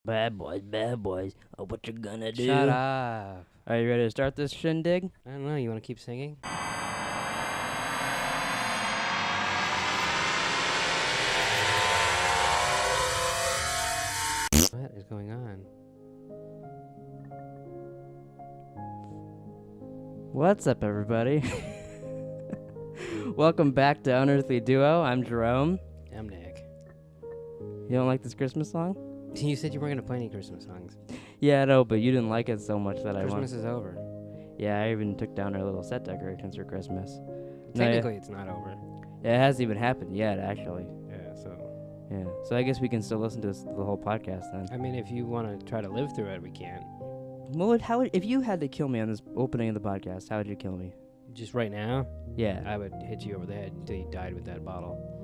Bad boys. Oh, what you gonna do? Shut up. Are you ready to start this shindig? I don't know. You want to keep singing? What is going on? What's up, everybody? Welcome back to Unearthly Duo. I'm Jerome. I'm Nick. You don't like this Christmas song? You said you weren't going to play any Christmas songs. Yeah, I know, but you didn't like it so much that Christmas is over. Yeah, I even took down our little set decorations for Christmas. Technically, it's not over. It hasn't even happened yet, actually. Yeah, So I guess we can still listen to the whole podcast then. I mean, if you want to try to live through it, we can. If you had to kill me on this opening of the podcast, how would you kill me? Just right now, Yeah. I would hit you over the head until you died with that bottle.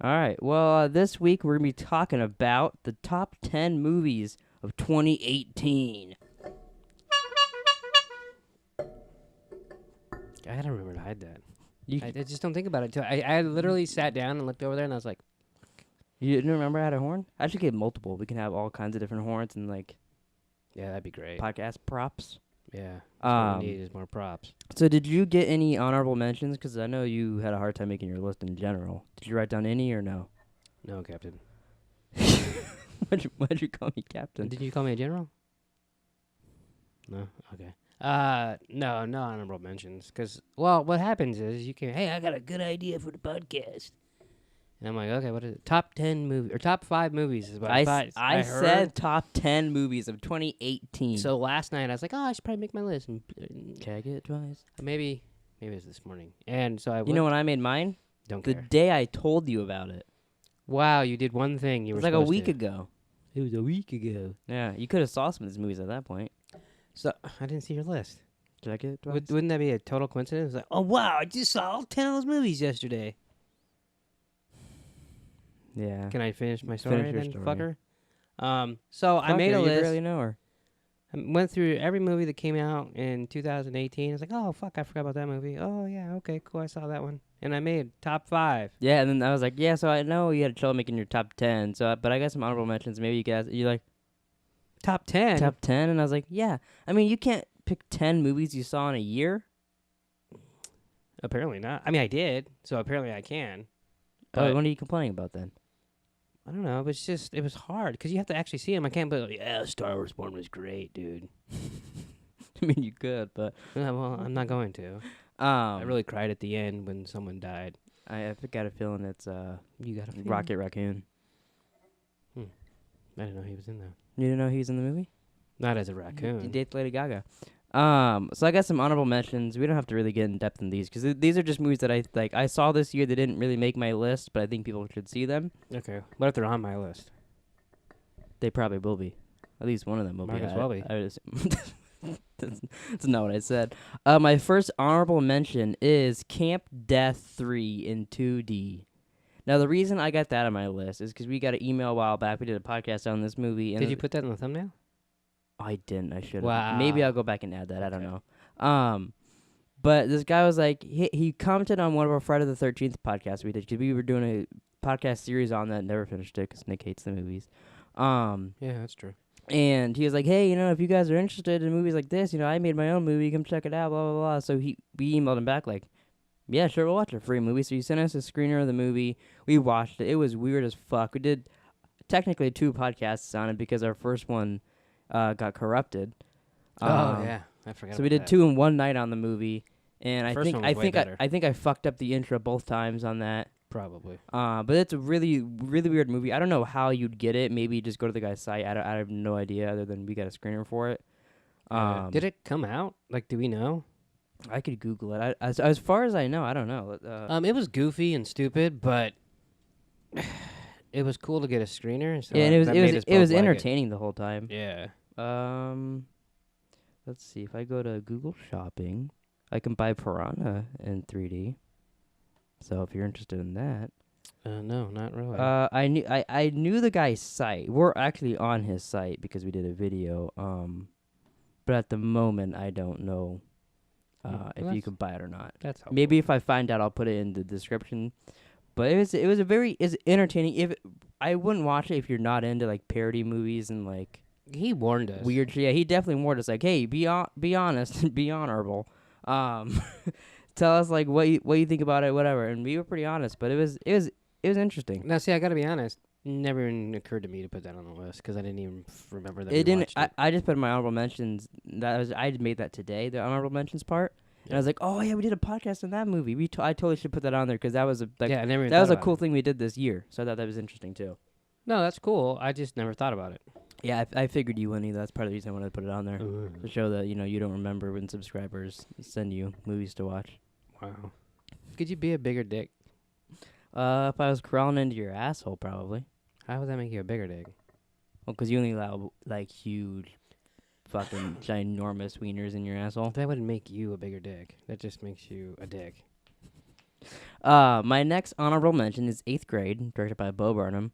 All right. Well, this week we're going to be talking about the top 10 movies of 2018. I gotta remember to hide that. You, I just don't think about it. I literally sat down and looked over there and I was like, you didn't remember I had a horn? I should get multiple. We can have all kinds of different horns and like yeah, that'd be great. podcast props. Yeah. What we need is more props. So did you get any honorable mentions? Because I know you had a hard time making your list in general. Did you write down any or no? No, Captain. Why'd you call me Captain? Did you call me a general? No? Okay. No honorable mentions. Because, well, what happens is you can, hey, I got a good idea for the podcast. And I'm like, okay, what is it? Top 10 movies, or top 5 movies is what I thought. I heard. said top 10 movies of 2018. So last night I was like, oh, I should probably make my list. And check it twice. maybe it was this morning. And so I You know when I made mine? don't The care. day I told you about it. Wow, you did one thing you It were was like a supposed week to. ago. It was a week ago. Yeah, you could have saw some of these movies at that point. So I didn't see your list. Check it twice. Wouldn't that be a total coincidence? Like, oh wow, I just saw all 10 of those movies yesterday. Yeah. Can I finish my story Finish your then, story. fucker? So I made a You list. barely know her. I went through every movie that came out in 2018. I was like, oh fuck, I forgot about that movie. Oh yeah, okay, cool, I saw that one. And I made top 5. Yeah, and then I was like, yeah, so I know you had trouble making your top 10, so but I got some honorable mentions. Maybe you guys, you like Top 10. top 10, and I was like, yeah. I mean, you can't pick 10 movies you saw in a year. Apparently not. I mean, I did, so apparently I can. Oh, But what are you complaining about then? I don't know. It was hard because you have to actually see them. I can't be like, yeah, Star Wars 1 was great, dude. I mean, you could, but Yeah, well, I'm not going to. I really cried at the end when someone died. I got a feeling it's You got a feeling? Rocket Raccoon. I didn't know he was in there. You didn't know he was in the movie? Not as a He raccoon. dates Lady Gaga. So I got some honorable mentions. We don't have to really get in depth in these because these are just movies that I saw this year. They didn't really make my list, but I think people should see them. Okay. What if they're on my list? They probably will be. At least one of them will Might be. as well be. I would assume. That's not what I said. My first honorable mention is Camp Death 3 in 2D. Now, the reason I got that on my list is because we got an email a while back. We did a podcast on this movie. And Did you put that in the thumbnail? I didn't. I should have. Wow. Maybe I'll go back and add that. I don't Okay. know. But this guy was like, he commented on one of our Friday the 13th podcasts we did because we were doing a podcast series on that. Never finished it because Nick hates the movies. Yeah, that's true. And he was like, hey, if you guys are interested in movies like this, I made my own movie. Come check it out, blah, blah, blah. So we emailed him back like, yeah, sure, we'll watch a free movie. So he sent us a screener of the movie. We watched it. It was weird as fuck. We did technically 2 podcasts on it because our first one got corrupted. Yeah, I forgot. So we did 2 in one night on the movie, and I First think one was way better. I fucked up the intro both times on that. Probably. But it's a really, really weird movie. I don't know how you'd get it. Maybe just go to the guy's site. I have no idea other than we got a screener for it. Did it come out? Like, do we know? I could Google it. As far as I know, I don't know. It was goofy and stupid, but it was cool to get a screener. So yeah, and that made us it was both like entertaining the whole time. Yeah. Let's see if I go to Google Shopping, I can buy Piranha in 3D. So if you're interested in that, No, not really. I knew the guy's site. We're actually on his site because we did a video. But at the moment, I don't know if you can buy it or not. That's helpful. Maybe if I find out, I'll put it in the description. But it's entertaining. If I wouldn't watch it if you're not into like parody movies and like He warned us. weird shit. Yeah, he definitely warned us like, hey, be honest, be honorable. Tell us like what you think about it, whatever. And we were pretty honest, but it was interesting. Now, see, I gotta be honest. Never even occurred to me to put that on the list because I didn't even remember that. It we didn't. watched it. I just put in my honorable mentions. I made that today, the honorable mentions part, and I was like, oh yeah, we did a podcast on that movie. I totally should put that on there because that was a yeah, I never. Even that was thought a about cool it. thing we did this year. So I thought that was interesting too. No, that's cool. I just never thought about it. Yeah, I figured you wouldn't either. That's part of the reason I wanted to put it on there to show that you don't remember when subscribers send you movies to watch. Wow. Could you be a bigger dick? If I was crawling into your asshole, probably. How would that make you a bigger dick? Well, 'cause you only allow like huge, fucking ginormous wieners in your asshole. That wouldn't make you a bigger dick. That just makes you a dick. My next honorable mention is 8th Grade, directed by Bo Burnham.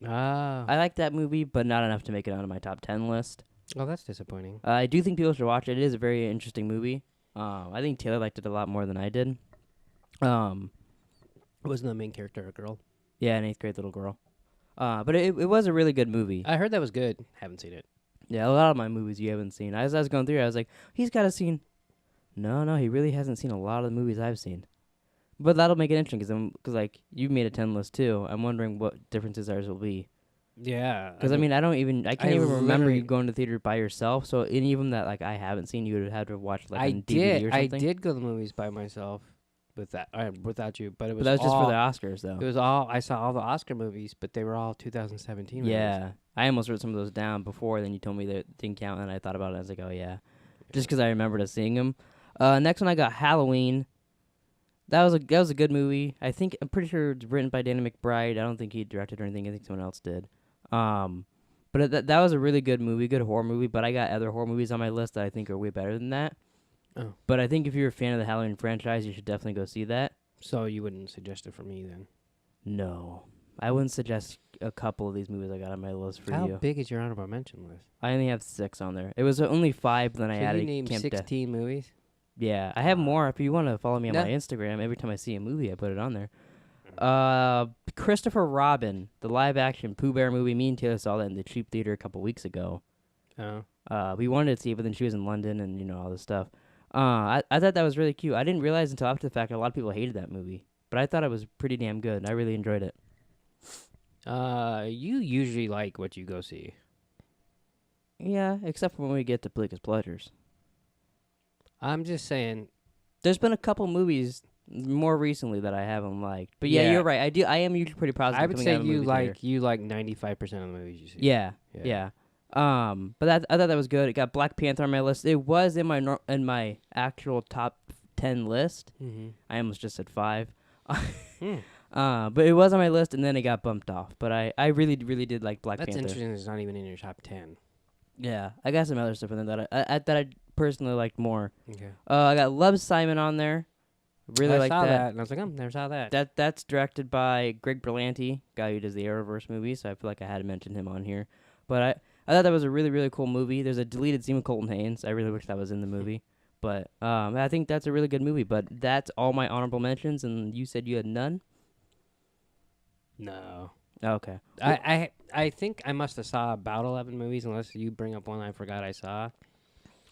Ah. I like that movie, but not enough to make it onto my top 10 list. Oh, that's disappointing. I do think people should watch it. It is a very interesting movie. I think Taylor liked it a lot more than I did. Wasn't the main character a girl? Yeah, an 8th grade little girl. But it was a really good movie. I heard that was good. Haven't seen it. Yeah, a lot of my movies you haven't seen. As I was going through, I was like, he's got to seen. No, he really hasn't seen a lot of the movies I've seen. But that'll make it interesting because like you made a 10 list too. I'm wondering what differences ours will be. Yeah. Because I can't even remember literally- you going to theater by yourself. So any of them that like I haven't seen, you would have to watch like on DVD or I something. did go to the movies by myself without you, but it was But that was just all, for the Oscars though. It was all I saw all the Oscar movies, but they were all 2017 movies. Yeah, I almost wrote some of those down before. Then you told me that it didn't count, and I thought about it. I was like, oh yeah, just because I remembered us seeing them. Next one I got Halloween. That was a good movie. I'm pretty sure it's written by Danny McBride. I don't think he directed or anything. I think someone else did. But that was a really good movie, good horror movie. But I got other horror movies on my list that I think are way better than that. Oh. But I think if you're a fan of the Halloween franchise, you should definitely go see that. So you wouldn't suggest it for me then? No, I wouldn't suggest a couple of these movies I got on my list for How you. big is your honorable mention list? I only have 6 on there. It was only 5, then I So added you named Camp Death. 16 movies? Yeah, I have more. If you want to follow me on No. my Instagram, every time I see a movie, I put it on there. Christopher Robin, the live-action Pooh Bear movie. Me and Taylor saw that in the cheap theater a couple weeks ago. Oh. We wanted to see it, but then she was in London and all this stuff. I thought that was really cute. I didn't realize until after the fact a lot of people hated that movie, but I thought it was pretty damn good. And I really enjoyed it. You usually like what you go see. Yeah, except for when we get to Pleeka's Pleasures. I'm just saying. There's been a couple movies more recently that I haven't liked, but yeah, you're right. I am usually pretty positive. I would coming say out of a movie theater. you like 95% of the movies you see. Yeah. But I thought that was good. It got Black Panther on my list. It was in my actual top 10 list. Mm-hmm. I almost just said 5. But it was on my list, and then it got bumped off. But I really did like Black That's Panther. interesting. It's not even in your top 10. Yeah, I got some other stuff in there that I personally liked more. Okay. I got Love, Simon on there. Really I like saw that. and I was like, never saw that. That's directed by Greg Berlanti, guy who does the Arrowverse movies. So I feel like I had to mention him on here. But I thought that was a really, really cool movie. There's a deleted scene with Colton Haynes. I really wish that was in the movie. But I think that's a really good movie. But that's all my honorable mentions, and you said you had none? No. Okay. I think I must have saw about 11 movies, unless you bring up one I forgot I saw.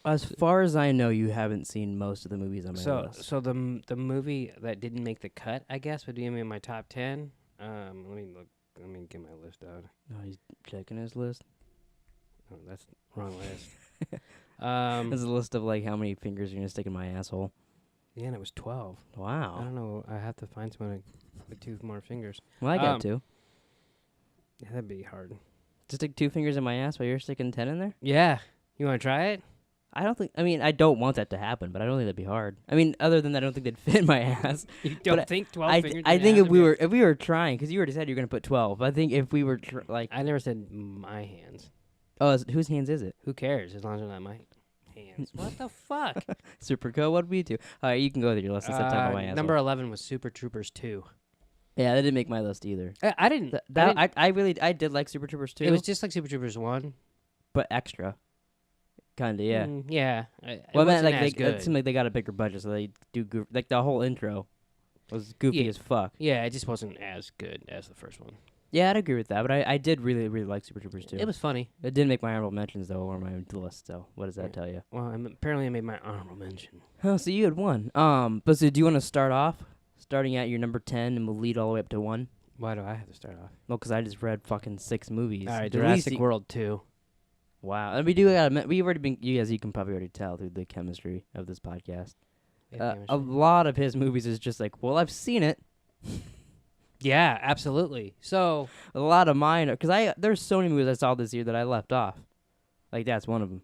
As far as I know, you haven't seen most of the movies on my list. So the movie that didn't make the cut, I guess, would be in my top 10. Let me look. Let me get my list out. Oh, he's checking his list. Oh, that's wrong list. This is a list of like how many fingers you're gonna stick in my asshole. Yeah, and it was 12. Wow. I don't know. I have to find someone with 2 more fingers. Well, I got 2. Yeah, that'd be hard. Just stick 2 fingers in my ass while you're sticking 10 in there? Yeah. You want to try it? I don't want that to happen, but I don't think that'd be hard. I mean, other than that, I don't think they'd fit in my ass. You don't think 12 fingers? I think if we were trying, because you already said you're gonna put 12. I think if we were I never said my hands. Oh, whose hands is it? Who cares? As long as they're not my hands. What the fuck? Superco, what'd we do? All right, you can go with your list instead of talking about my asshole. Number 11 was Super Troopers 2. Yeah, that didn't make my list either. I didn't. I did like Super Troopers 2. It was just like Super Troopers 1. But extra. Kinda, yeah. Yeah. Well, I meant like it seemed like they got a bigger budget, so they do like the whole intro. was goofy Yeah. as fuck. Yeah, it just wasn't as good as the first one. Yeah, I'd agree with that, but I did really, really like Super Troopers 2. It was funny. It didn't make my honorable mentions, though, or my list, so what does that tell you? Well, apparently I made my honorable mention. Oh, so you had one. But so do you want to start off? Starting at your number 10, and we'll lead all the way up to 1? Why do I have to start off? Well, because I just read fucking 6 movies. All right, At least Jurassic World 2. Wow. And we do gotta, we've already been, you guys, you can probably already tell through the chemistry of this podcast. A lot of his movies is just like, well, I've seen it. Yeah, absolutely. So A lot of mine, because there's so many movies I saw this year that I left off. Like, that's one of them.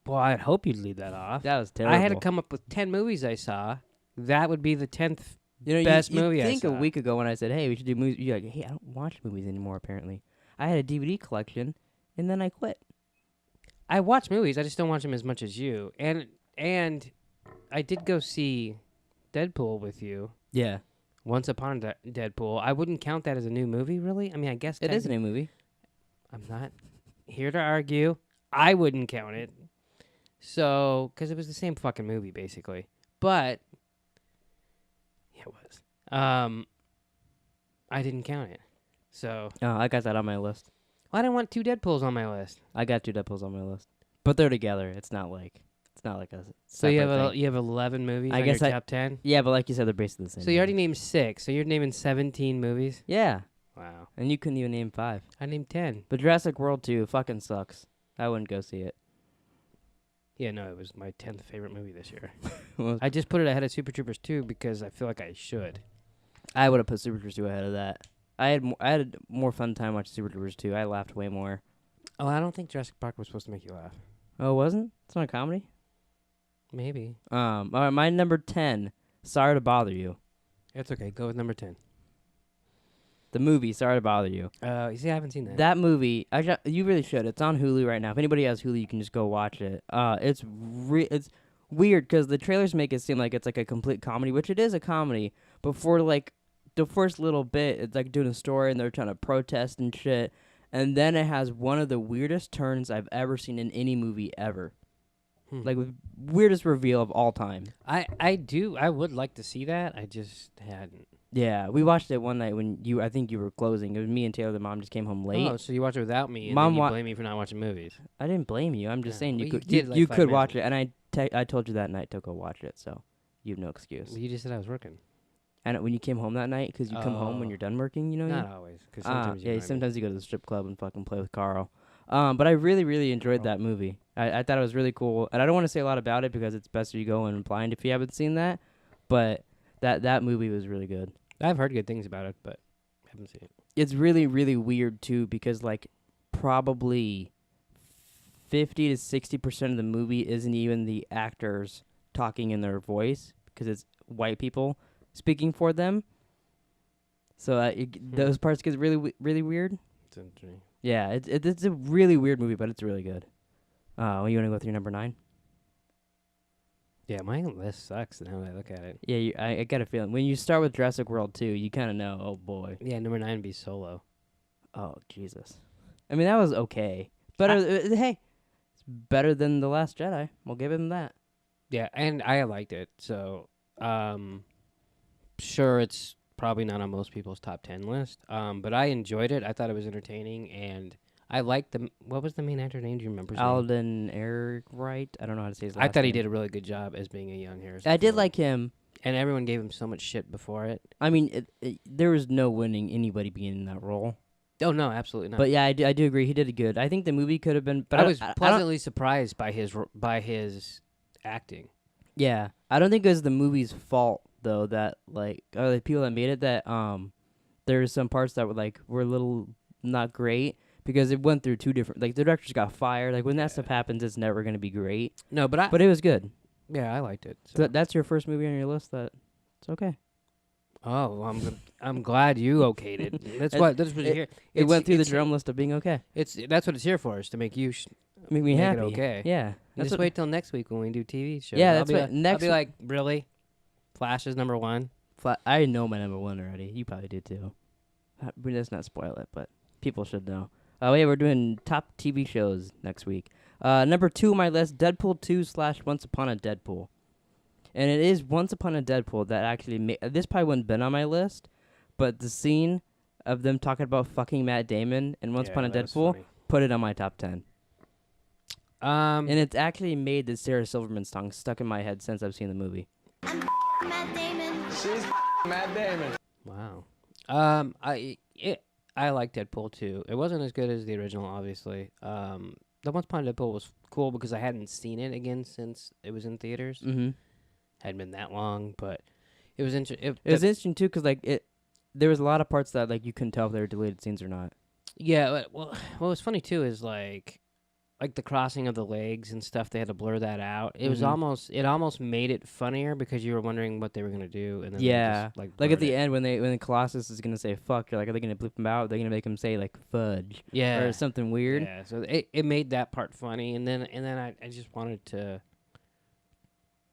well, I'd hope you'd leave that off. That was terrible. I had to come up with 10 movies I saw. That would be the 10th. You know, best you movie I think a saw. week ago when I said, hey, we should do movies, you're like, hey, I don't watch movies anymore, apparently. I had a DVD collection, and then I quit. I watch movies. I just don't watch them as much as you. And I did go see Deadpool with you. Yeah. Once Upon a Deadpool. I wouldn't count that as a new movie, really. I mean, I guess It is a new movie. I'm not here to argue. I wouldn't count it. So, because it was the same fucking movie, basically. But, yeah, it was. I didn't count it. So, Oh, I got that on my list. well, I didn't want 2 Deadpools on my list. I got 2 Deadpools on my list. But they're together. It's not like a So you have separate thing. you have 11 movies I on guess your top 10? Yeah, but like you said, they're basically the same. So you already movie. named 6. So you're naming 17 movies? Yeah, Wow. and you couldn't even name 5. I named 10. But Jurassic World 2 fucking sucks. I wouldn't go see it. Yeah, no, it was my 10th favorite movie this year. Well, I just put it ahead of Super Troopers 2 because I feel like I should. I would have put Super Troopers 2 ahead of that. I had a more fun time watching Super Troopers 2. I laughed way more. Oh, I don't think Jurassic Park was supposed to make you laugh. Oh, it wasn't? It's not a comedy? Maybe. All right, my number 10, Sorry to Bother You. It's okay. Go with number 10. The movie, Sorry to Bother You. You see, I haven't seen that. That movie, you really should. It's on Hulu right now. If anybody has Hulu, you can just go watch it. It's weird because the trailers make it seem like it's like a complete comedy, which it is a comedy. But for like the first little bit, it's like doing a story and they're trying to protest and shit. And then it has one of the weirdest turns I've ever seen in any movie ever. Like with weirdest reveal of all time. I would like to see that. I just hadn't. Yeah, we watched it one night when I think you were closing. It was me and Taylor. The mom just came home late. Oh, so you watched it without me, and Mom then you blame me for not watching movies. I didn't blame you. I'm just Yeah, saying well, you you could did, like, you 5 could minutes watch ago. it, and I told you that night to go watch it. So you have no excuse. Well, you just said I was working. And when you came home that night, because you come home when Oh. you're done working, you know. Not always, because sometimes you yeah, remind me. sometimes you go to the strip club and fucking play with Carl. But I really, really enjoyed that movie. I thought it was really cool, and I don't want to say a lot about it because it's best if you go in blind if you haven't seen that. But that movie was really good. I've heard good things about it, but haven't seen it. It's really, really weird too because like probably 50 to 60% of the movie isn't even the actors talking in their voice because it's white people speaking for them. So those parts get really, really weird. It's interesting. Yeah, it's a really weird movie, but it's really good. You want to go through number 9? Yeah, my list sucks now that I look at it. Yeah, I got a feeling. When you start with Jurassic World 2, you kind of know, oh boy. Yeah, number 9 would be Solo. Oh, Jesus. I mean, that was okay. Better, hey, it's better than The Last Jedi. We'll give him that. Yeah, and I liked it. So, sure, it's probably not on most people's top 10 list. But I enjoyed it. I thought it was entertaining, and I liked what was the main actor's name? Do you remember his name? Alden Ehrenreich. I don't know how to say his last I thought he name. did a really good job as being a young Harrison I did Ford. like him. And everyone gave him so much shit before it. I mean, there was no winning anybody being in that role. Oh, no, absolutely not. But yeah, I do agree. He did it good. I think the movie could have been. But I was I don't- pleasantly surprised by his acting. Yeah, I don't think it was the movie's fault though that the people that made it that there's some parts that were a little not great because it went through 2 different the directors got fired. Like when that stuff happens, it's never gonna be great. No, but But it was good. yeah, I liked it. So that's your first movie on your list. That it's okay. Oh, well, I'm glad you okayed it. That's what you're here. It went through the it's- drum list of being okay. That's what it's here for, is to make you Make me make happy. it okay. Yeah. Just what- wait till next week when we do TV shows. Yeah, I'll that's be what- like, next I'll be like, really? Flash is number 1. I know my number 1 already. You probably do too. Let's not spoil it, but people should know. Yeah, we're doing top TV shows next week. Number 2 on my list, Deadpool 2 / Once Upon a Deadpool. And it is Once Upon a Deadpool that actually this probably wouldn't have been on my list, but the scene of them talking about fucking Matt Damon and Once Upon a that was Deadpool funny. put it on my top 10. And And it's actually made the Sarah Silverman song stuck in my head since I've seen the movie. Matt Damon. She's Matt Damon. wow. I like Deadpool too. It wasn't as good as the original, obviously. The Once Upon a Deadpool was cool because I hadn't seen it again since it was in theaters. Mm-hmm. Hadn't been that long, but it was interesting. It was interesting too, cause like there was a lot of parts that like you couldn't tell if they were deleted scenes or not. Yeah, well, what was funny too is like the crossing of the legs and stuff. They had to blur that out. It was Mhm. almost made it funnier because you were wondering what they were gonna do, and then they Yeah, just, like at blurred the it. end when Colossus is gonna say fuck, you're like, are they gonna bleep him out? Are they gonna make him say like fudge Yeah, or something weird? Yeah, so it made that part funny, and then I just wanted to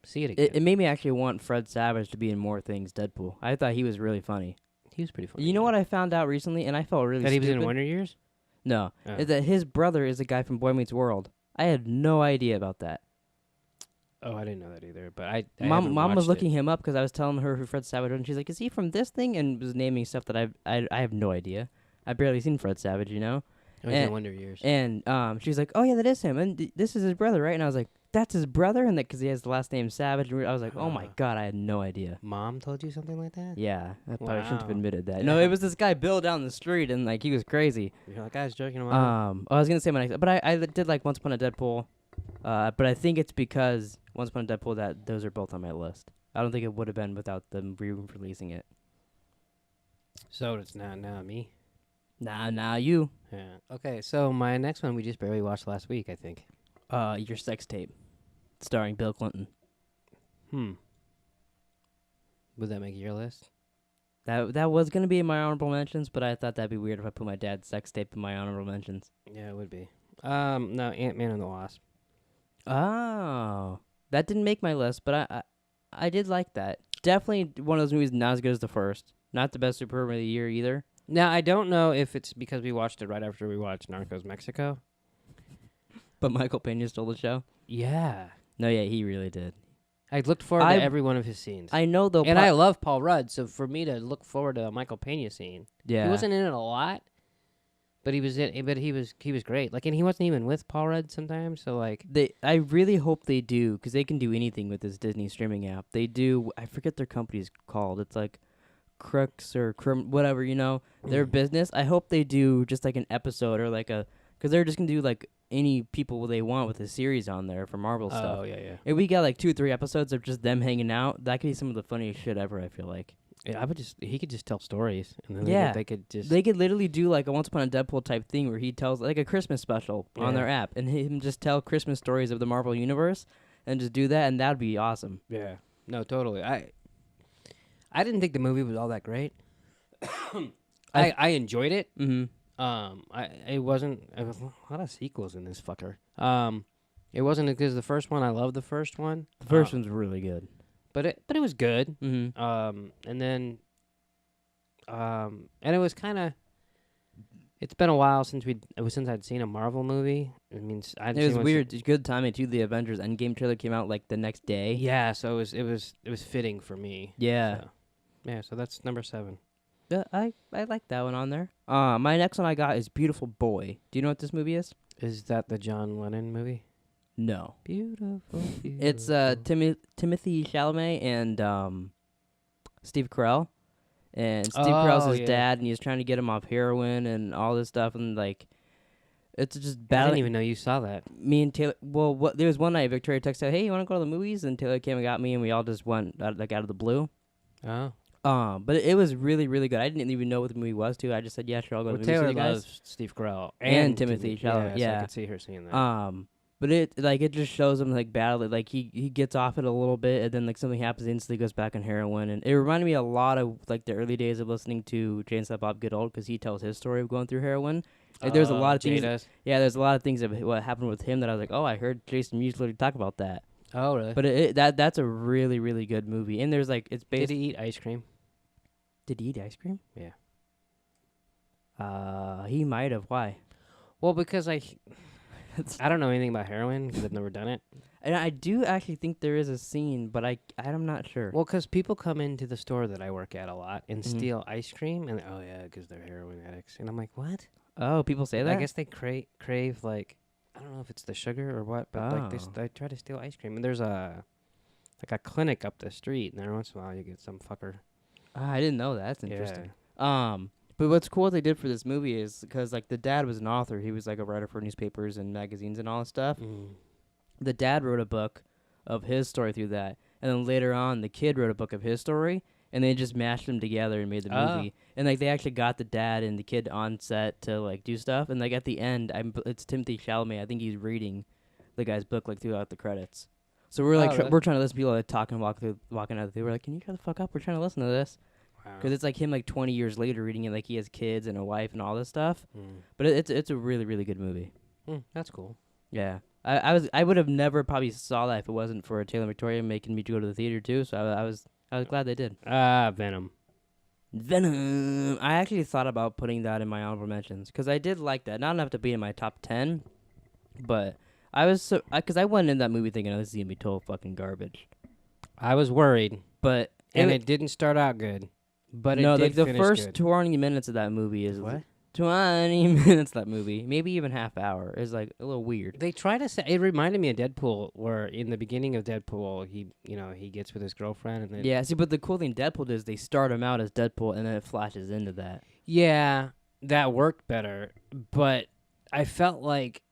see it again. It made me actually want Fred Savage to be in more things. Deadpool. I thought he was really funny. He was pretty funny. You know what I found out recently, and I felt really That he was stupid. in Wonder Years? No, Oh. is that his brother is a guy from Boy Meets World. I had no idea about that. Oh, I didn't know that either. But I Mom haven't was watched looking it. him up because I was telling her who Fred Savage was, and she's like, "Is he from this thing?" And was naming stuff that I have no idea. I barely seen Fred Savage, you know. Oh, he's in and- Wonder Years. And she's like, "Oh yeah, that is him, and this is his brother, right?" And I was like, "That's his brother," and that because he has the last name Savage. And I was like, "Oh my god, I had no idea." Mom told you something like that? Yeah, I probably shouldn't have Wow. admitted that. No, it was this guy Bill down the street, and like he was crazy. You're like, I was joking about I was gonna say my next, but I did like Once Upon a Deadpool, but I think it's because Once Upon a Deadpool that those are both on my list. I don't think it would have been without them re-releasing it. So it's now me. Nah, you. Yeah. Okay, so my next one we just barely watched last week, I think. Your sex tape, starring Bill Clinton. Would that make your list? That was gonna be in my honorable mentions, but I thought that'd be weird if I put my dad's sex tape in my honorable mentions. Yeah, it would be. No, Ant-Man and the Wasp. Oh, that didn't make my list, but I did like that. Definitely one of those movies not as good as the first. Not the best superhero of the year either. Now, I don't know if it's because we watched it right after we watched Narcos Mexico. But Michael Pena stole the show. Yeah. No, yeah, he really did. I looked forward to every one of his scenes. I know though, and I love Paul Rudd, so for me to look forward to a Michael Pena scene, yeah, he wasn't in it a lot, but he was he was great. Like, and he wasn't even with Paul Rudd sometimes. So like, I really hope they do, because they can do anything with this Disney streaming app. They do. I forget their company's called. It's like Crooks or whatever. You know, their business. I hope they do just like an episode or like because they're just gonna do like any people they want with a series on there for Marvel stuff. oh yeah. If we got like 2-3 episodes of just them hanging out, that could be some of the funniest shit ever. I feel like. Yeah, he could just tell stories, and then Yeah. they could just They could literally do like a Once Upon a Deadpool type thing where he tells like a Christmas special on their app, and him just tell Christmas stories of the Marvel universe, and just do that, and that'd be awesome. yeah. No, totally. I didn't think the movie was all that great. I enjoyed it. Mm-hmm. It wasn't a lot of sequels in this fucker. It wasn't as good as the first one. I love the first one. The first one's really good. But it was good. Mm-hmm. And then, and it was kind of. It's been a while since I'd seen a Marvel movie. It means It was weird. It's good timing too. The Avengers Endgame trailer came out like the next day. Yeah, so it was fitting for me. Yeah. So, yeah, so that's number 7. I like that one on there. My next one I got is Beautiful Boy. Do you know what this movie is? Is that the John Lennon movie? No. Beautiful. It's Timothy Chalamet and Steve Carell. And Steve Carell's his dad, and he's trying to get him off heroin and all this stuff, and like, it's just I battling. didn't even know you saw that. Me and Taylor. Well, there was one night Victoria texted, "Hey, you want to go to the movies?" And Taylor came and got me, and we all just went out of the blue. Oh. But it was really, really good. I didn't even know what the movie was too. I just said, "Yeah, sure, I'll go to the movies Taylor with you guys." loves Steve Carell And Timothy Chalamet, So I yeah. could see her seeing that. But it just shows him like battling. Like he gets off it a little bit, and then like something happens, instantly goes back on heroin, and it reminded me a lot of like the early days of listening to Chainsaw Bob Get Old, because he tells his story of going through heroin. Like, there's a lot of things. Does? Yeah, there's a lot of things of what happened with him that I was like, oh, I heard Jason Mewes literally talk about that. Oh, really? But that's a really, really good movie, and there's like it's based. Did he eat ice cream? Did he eat ice cream? Yeah. He might have. Why? Well, because I don't know anything about heroin because I've never done it. And I do actually think there is a scene, but I'm not sure. Well, because people come into the store that I work at a lot and Mhm. steal ice cream, and oh yeah, because they're heroin addicts, and I'm like, what? Oh, people say that? I guess they crave like I don't know if it's the sugar or what, but like Oh. they try to steal ice cream, and there's a clinic up the street, and every once in a while you get some fucker. I didn't know that. That's interesting. But what's cool they did for this movie is because like the dad was an author. He was like a writer for newspapers and magazines and all this stuff. The dad wrote a book of his story through that, and then later on the kid wrote a book of his story, and they just mashed them together and made the movie. And like they actually got the dad and the kid on set to like do stuff, and like at the end it's Timothy Chalamet. I think he's reading the guy's book like throughout the credits. So we're like we're trying to listen to people like talking walking out of the. We're like, can you shut the fuck up? We're trying to listen to this. Because it's like him like 20 years later reading it, like he has kids and a wife and all this stuff. But it's a really, really good movie. That's cool. Yeah. I would have never probably saw that if it wasn't for Taylor and Victoria making me go to the theater too. So I was glad they did. Venom. Venom. I actually thought about putting that in my honorable mentions because I did like that. Not enough to be in my top 10, but I was because I went in that movie thinking, oh, this is gonna be total fucking garbage. I was worried, but it didn't start out good. But no, it did like the finish first good. 20 minutes of that movie is What? 20 minutes of that movie, maybe even half hour, is like a little weird. They try to say it reminded me of Deadpool, where in the beginning of Deadpool, he gets with his girlfriend, and then Yeah, see, but the cool thing Deadpool does, they start him out as Deadpool, and then it flashes into that. yeah, that worked better. But I felt like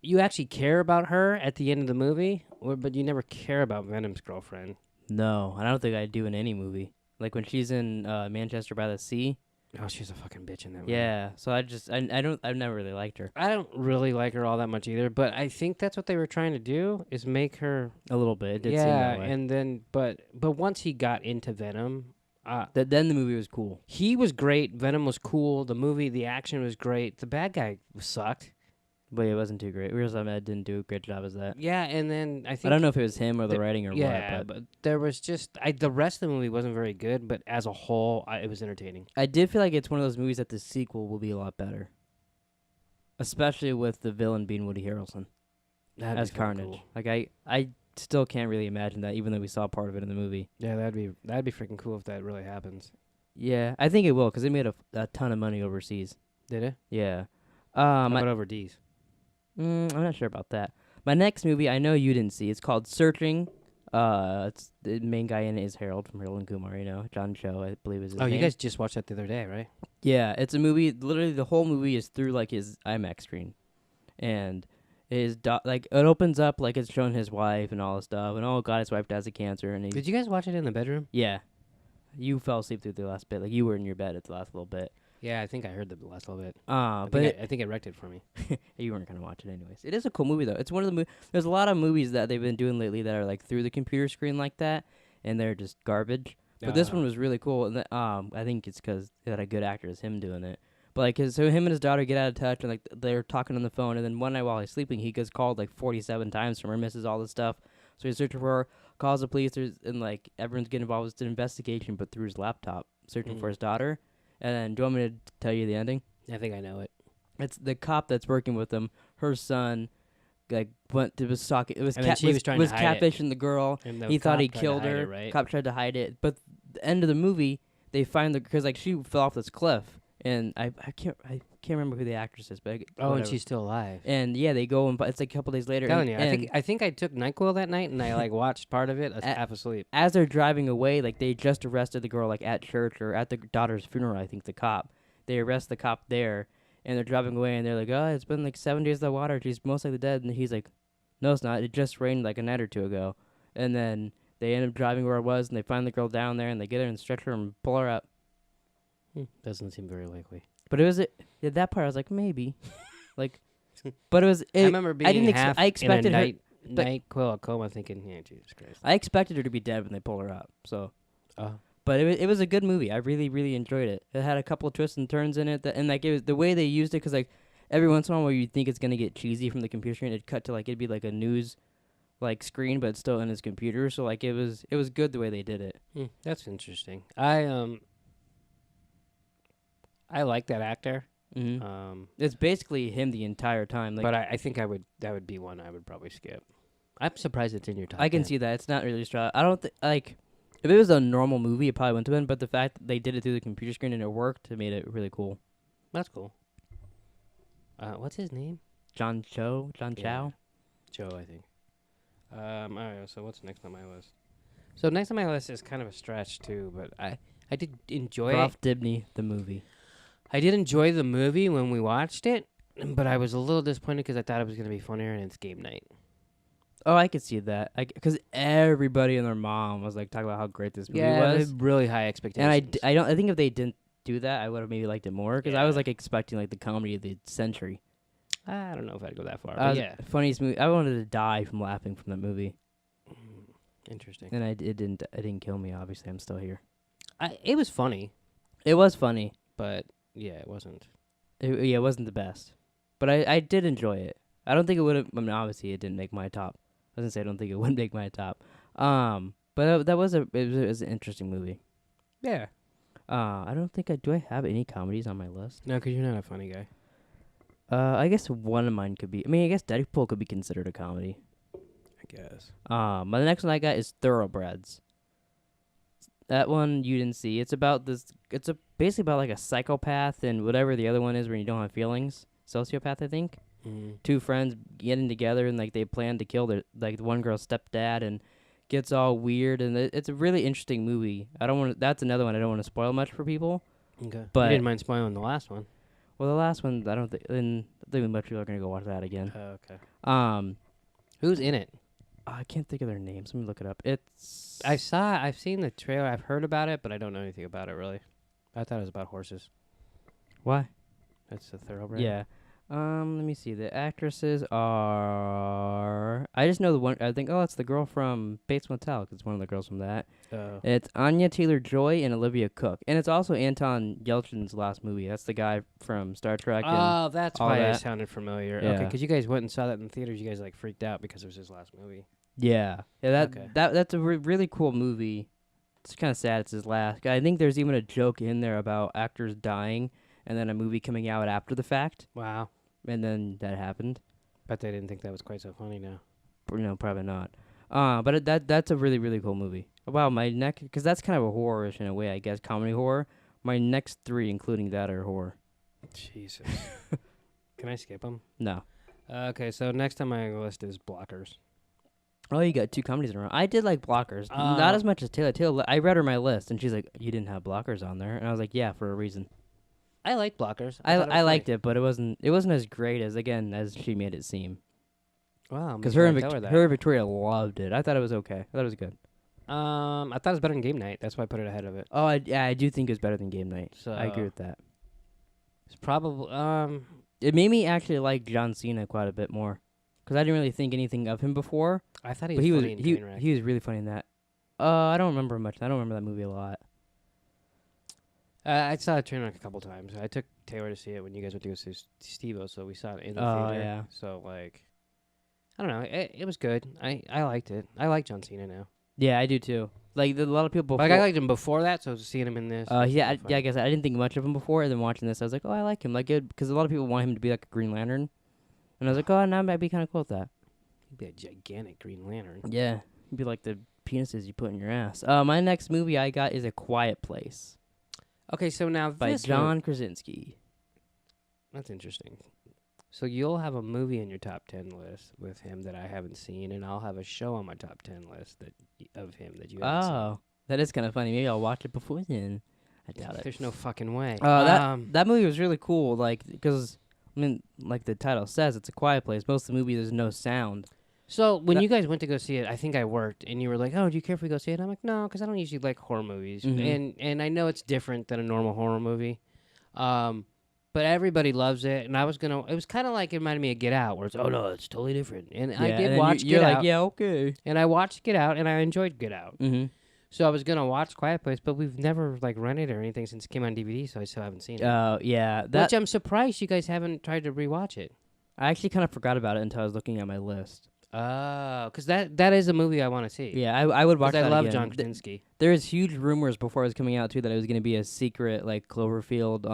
you actually care about her at the end of the movie, but you never care about Venom's girlfriend. No, I don't think I do in any movie. Like when she's in Manchester by the Sea. Oh, she's a fucking bitch in that movie. Yeah, so I've never really liked her. I don't really like her all that much either, but I think that's what they were trying to do is make her A little bit, it did seem that way. and then but once he got into Venom, Then the movie was cool. he was great. Venom was cool. The action was great. The bad guy sucked. But it wasn't too great. Riz Ahmed didn't do a great job as that. Yeah, and then I think I don't know if it was him or the writing or yeah, what, but there was just the rest of the movie wasn't very good, but as a whole, it was entertaining. I did feel like it's one of those movies that the sequel will be a lot better. Especially with the villain being Woody Harrelson as Carnage. Cool. Like I still can't really imagine that, even though we saw part of it in the movie. Yeah, that'd be freaking cool if that really happens. Yeah, I think it will because it made a ton of money overseas. Did it? Yeah. How about over D's? I'm not sure about that. My next movie I know you didn't see. It's called Searching. It's the main guy in it is Harold from Harold and Kumar. You know, John Cho, I believe is his name. You guys just watched that the other day, right? Yeah, it's a movie. Literally, the whole movie is through like his IMAX screen, and like it opens up like it's showing his wife and all this stuff, and oh god, his wife dies of cancer, and Did you guys watch it in the bedroom? yeah, you fell asleep through the last bit. Like you were in your bed at the last little bit. Yeah, I think I heard the last little bit. But I think it wrecked it for me. you weren't gonna watch it anyways. It is a cool movie though. It's one of the there's a lot of movies that they've been doing lately that are like through the computer screen like that, and they're just garbage. But this one was really cool, and I think it's because they had a good actor as him doing it. But like, so him and his daughter get out of touch, and like they're talking on the phone, and then one night while he's sleeping, he gets called like 47 times from her, misses all this stuff. So he's searching for her, calls the police, and like everyone's getting involved with an investigation, but through his laptop, searching for his daughter. And then, do you want me to tell you the ending? I think I know it. It's the cop that's working with him. Her son, like went to was talking. It was And then she was trying to hide it. catfishing the girl. And the He thought he cop tried to killed hide her. it, right? Cop tried to hide it, but the end of the movie, they find because like she fell off this cliff, and I can't remember who the actress is, but Oh, and whatever. she's still alive. And yeah, they go and it's like a couple days later. Telling you, and I think I took NyQuil that night, and I like watched part of it. I was half asleep. as they're driving away, like they just arrested the girl like at church or at the daughter's funeral. I think the cop. They arrest the cop there, and they're driving away, and they're like, "Oh, it's been like 7 days in the water. She's most likely dead." And he's like, "No, it's not. It just rained like a night or two ago." And then they end up driving where it was, and they find the girl down there, and they get her and stretch her and pull her up. Doesn't seem very likely. But it was that part. I was like, maybe, like, but it was. I remember being I didn't. half I expected in a her. NyQuil coma, thinking, "Yeah, Jesus Christ." I expected her to be dead when they pull her up. So. Oh. But it was a good movie. I really, really enjoyed it. It had a couple of twists and turns in it, and like it was the way they used it. Because like every once in a while, where you think it's gonna get cheesy from the computer screen, it'd cut to like it'd be like a news, like screen, but it's still in his computer. So like it was good the way they did it. That's interesting. I like that actor. Mm-hmm. It's basically him the entire time. Like, but I think that would be one I would probably skip. I'm surprised it's in your top. I can 10. see that. It's not really strong. I don't think, like, if it was a normal movie, it probably wouldn't have been, but the fact that they did it through the computer screen and it worked, it made it really cool. That's cool. What's his name? John Cho? John Yeah. Chow? Joe, I think. All right. So what's next on my list? So next on my list is kind of a stretch too, but I did enjoy it. Ralph Dibny, the movie. I did enjoy the movie when we watched it, but I was a little disappointed because I thought it was going to be funnier, and it's game night. Oh, I could see that. Because everybody and their mom was like talking about how great this movie Yeah, they was. had really high expectations. And I think if they didn't do that, I would have maybe liked it more. Because I was Yeah. like expecting like the comedy of the century. I don't know if I'd go that far, I but was- yeah. Funniest movie. I wanted to die from laughing from that movie, Interesting. and it didn't kill me. Obviously, I'm still here. It was funny, It was funny. but yeah, it wasn't. It wasn't the best, but I did enjoy it. I don't think it would have. I mean, obviously, it didn't make my top. I was gonna say I don't think it would make my top. But that was it was an interesting movie. Yeah. I don't think do I have any comedies on my list? No, because you're not a funny guy. I guess one of mine could be. I mean, I guess Deadpool could be considered a comedy. I guess. But the next one I got is Thoroughbreds. That one you didn't see. It's about this. It's basically about like a psychopath and whatever the other one is when you don't have feelings. Sociopath, I think. Mm. Two friends getting together and like they plan to kill the one girl's stepdad and gets all weird and it's a really interesting movie. I don't want. That's another one I don't want to spoil much for people. Okay. But- you didn't mind spoiling the last one. Well, the last one I don't think. And I think much people are gonna go watch that again. Okay. Who's in it? I can't think of their names. Let me look it up. It's I've seen the trailer. I've heard about it, but I don't know anything about it really. I thought it was about horses. why? That's the thoroughbred. Yeah. Let me see. The actresses are. I just know the one. I think. Oh, it's the girl from Bates Motel. 'Cause it's one of the girls from that. Oh. It's Anya Taylor-Joy and Olivia Cook, and it's also Anton Yelchin's last movie. That's the guy from Star Trek. And Oh, that's all why it that. sounded familiar. Yeah. Okay, because you guys went and saw that in theaters. You guys like freaked out because it was his last movie. yeah. Okay. That's a really cool movie. It's kind of sad. It's his last. I think there's even a joke in there about actors dying, and then a movie coming out after the fact, Wow. and then that happened. Bet they didn't think that was quite so funny now. No, probably not. But that's a really, really cool movie. Wow, my next, because that's kind of a horror-ish in a way, I guess, comedy horror. My next three, including that, are horror. Jesus. Can I skip them? No. Okay, so next on my list is Blockers. Oh, you got two comedies in a row. I did like Blockers. Not as much as Taylor. I read her my list, and she's like, you didn't have Blockers on there. And I was like, yeah, for a reason. I like Blockers. I liked it, but it wasn't as great as she made it seem. Wow. Because her and Victoria loved it. I thought it was okay. I thought it was good. I thought it was better than Game Night. That's why I put it ahead of it. Oh, I do think it was better than Game Night. So I agree with that. It's probably It made me actually like John Cena quite a bit more. Because I didn't really think anything of him before. I thought he But was he was funny in Trainwreck. he was really funny in that. I don't remember much. I don't remember that movie a lot. I saw Trainwreck a couple times. I took Taylor to see it when you guys went to go see Steve-O, so we saw it in the theater. Yeah. So like, I don't know. It was good. I liked it. I like John Cena now. Yeah, I do too. Like a lot of people. Like I liked him before that, so seeing him in this. was Yeah, really fun. I guess I didn't think much of him before, and then watching this, I was like, oh, I like him, like good, because a lot of people want him to be like a Green Lantern, and I was like, oh, no, I might be kind of cool with that. He'd be a gigantic Green Lantern. Yeah, he'd be like the penises you put in your ass. My next movie I got is A Quiet Place Okay, so now by this John Krasinski. That's interesting. So you'll have a movie in your top 10 list with him that I haven't seen, and I'll have a show on my top 10 list of him that you haven't Oh, that is kind of funny. Maybe I'll watch it before then. I seen. doubt it. There's no fucking way. That movie was really cool, like, because, I mean, like the title says, it's a quiet place. Most of the movie, there's no sound. So when that- you guys went to go see it, I think I worked, and you were like, "Oh, do you care if we go see it?" I'm like, "No, because I don't usually like horror movies, and I know it's different than a normal horror movie, but everybody loves it." And I was gonna, it was kind of like it reminded me of Get Out, where it's, "Oh no, it's totally different." And I Yeah, did and watch you're Get like, Out, yeah, okay. and I watched Get Out, and I enjoyed Get Out. Mm-hmm. So I was gonna watch Quiet Place, but we've never like rented or anything since it came on DVD, so I still haven't seen it. Yeah. Which I'm surprised you guys haven't tried to rewatch it. I actually kind of forgot about it until I was looking at my list. Oh, because that is a movie I want to see. Yeah, I would watch 'Cause that I love again. John Krasinski. There's huge rumors before it was coming out, too, that it was going to be a secret, like, Cloverfield,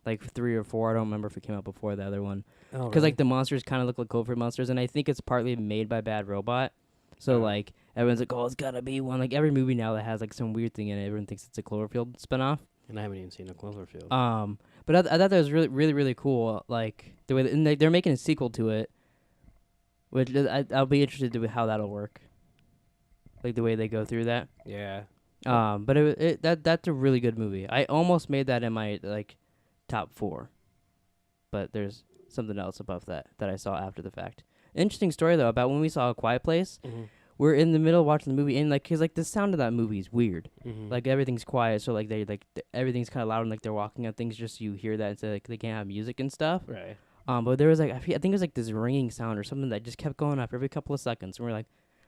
like 3 or 4. I don't remember if it came out before the other one. Oh, because like the monsters kind of look like Cloverfield monsters, and I think it's partly made by Bad Robot. So like everyone's like, oh, it's gotta be one. Like every movie now that has like some weird thing in it, everyone thinks it's a Cloverfield spinoff. And I haven't even seen a Cloverfield. But I thought that was really, really, really cool. Like the way and they're making a sequel to it, which I'll be interested to how that'll work. Like the way they go through that. Yeah. But that's a really good movie. I almost made that in my like top 4, but there's something else above that I saw after the fact. Interesting story though about when we saw A Quiet Place. Mm-hmm. We're in the middle of watching the movie, and like, cause like the sound of that movie is weird. Mm-hmm. Like everything's quiet, so like everything's kind of loud, and like they're walking on things, just so you hear that, and so like they can't have music and stuff. Right. But there was like I think it was like this ringing sound or something that just kept going up every couple of seconds, and we're like,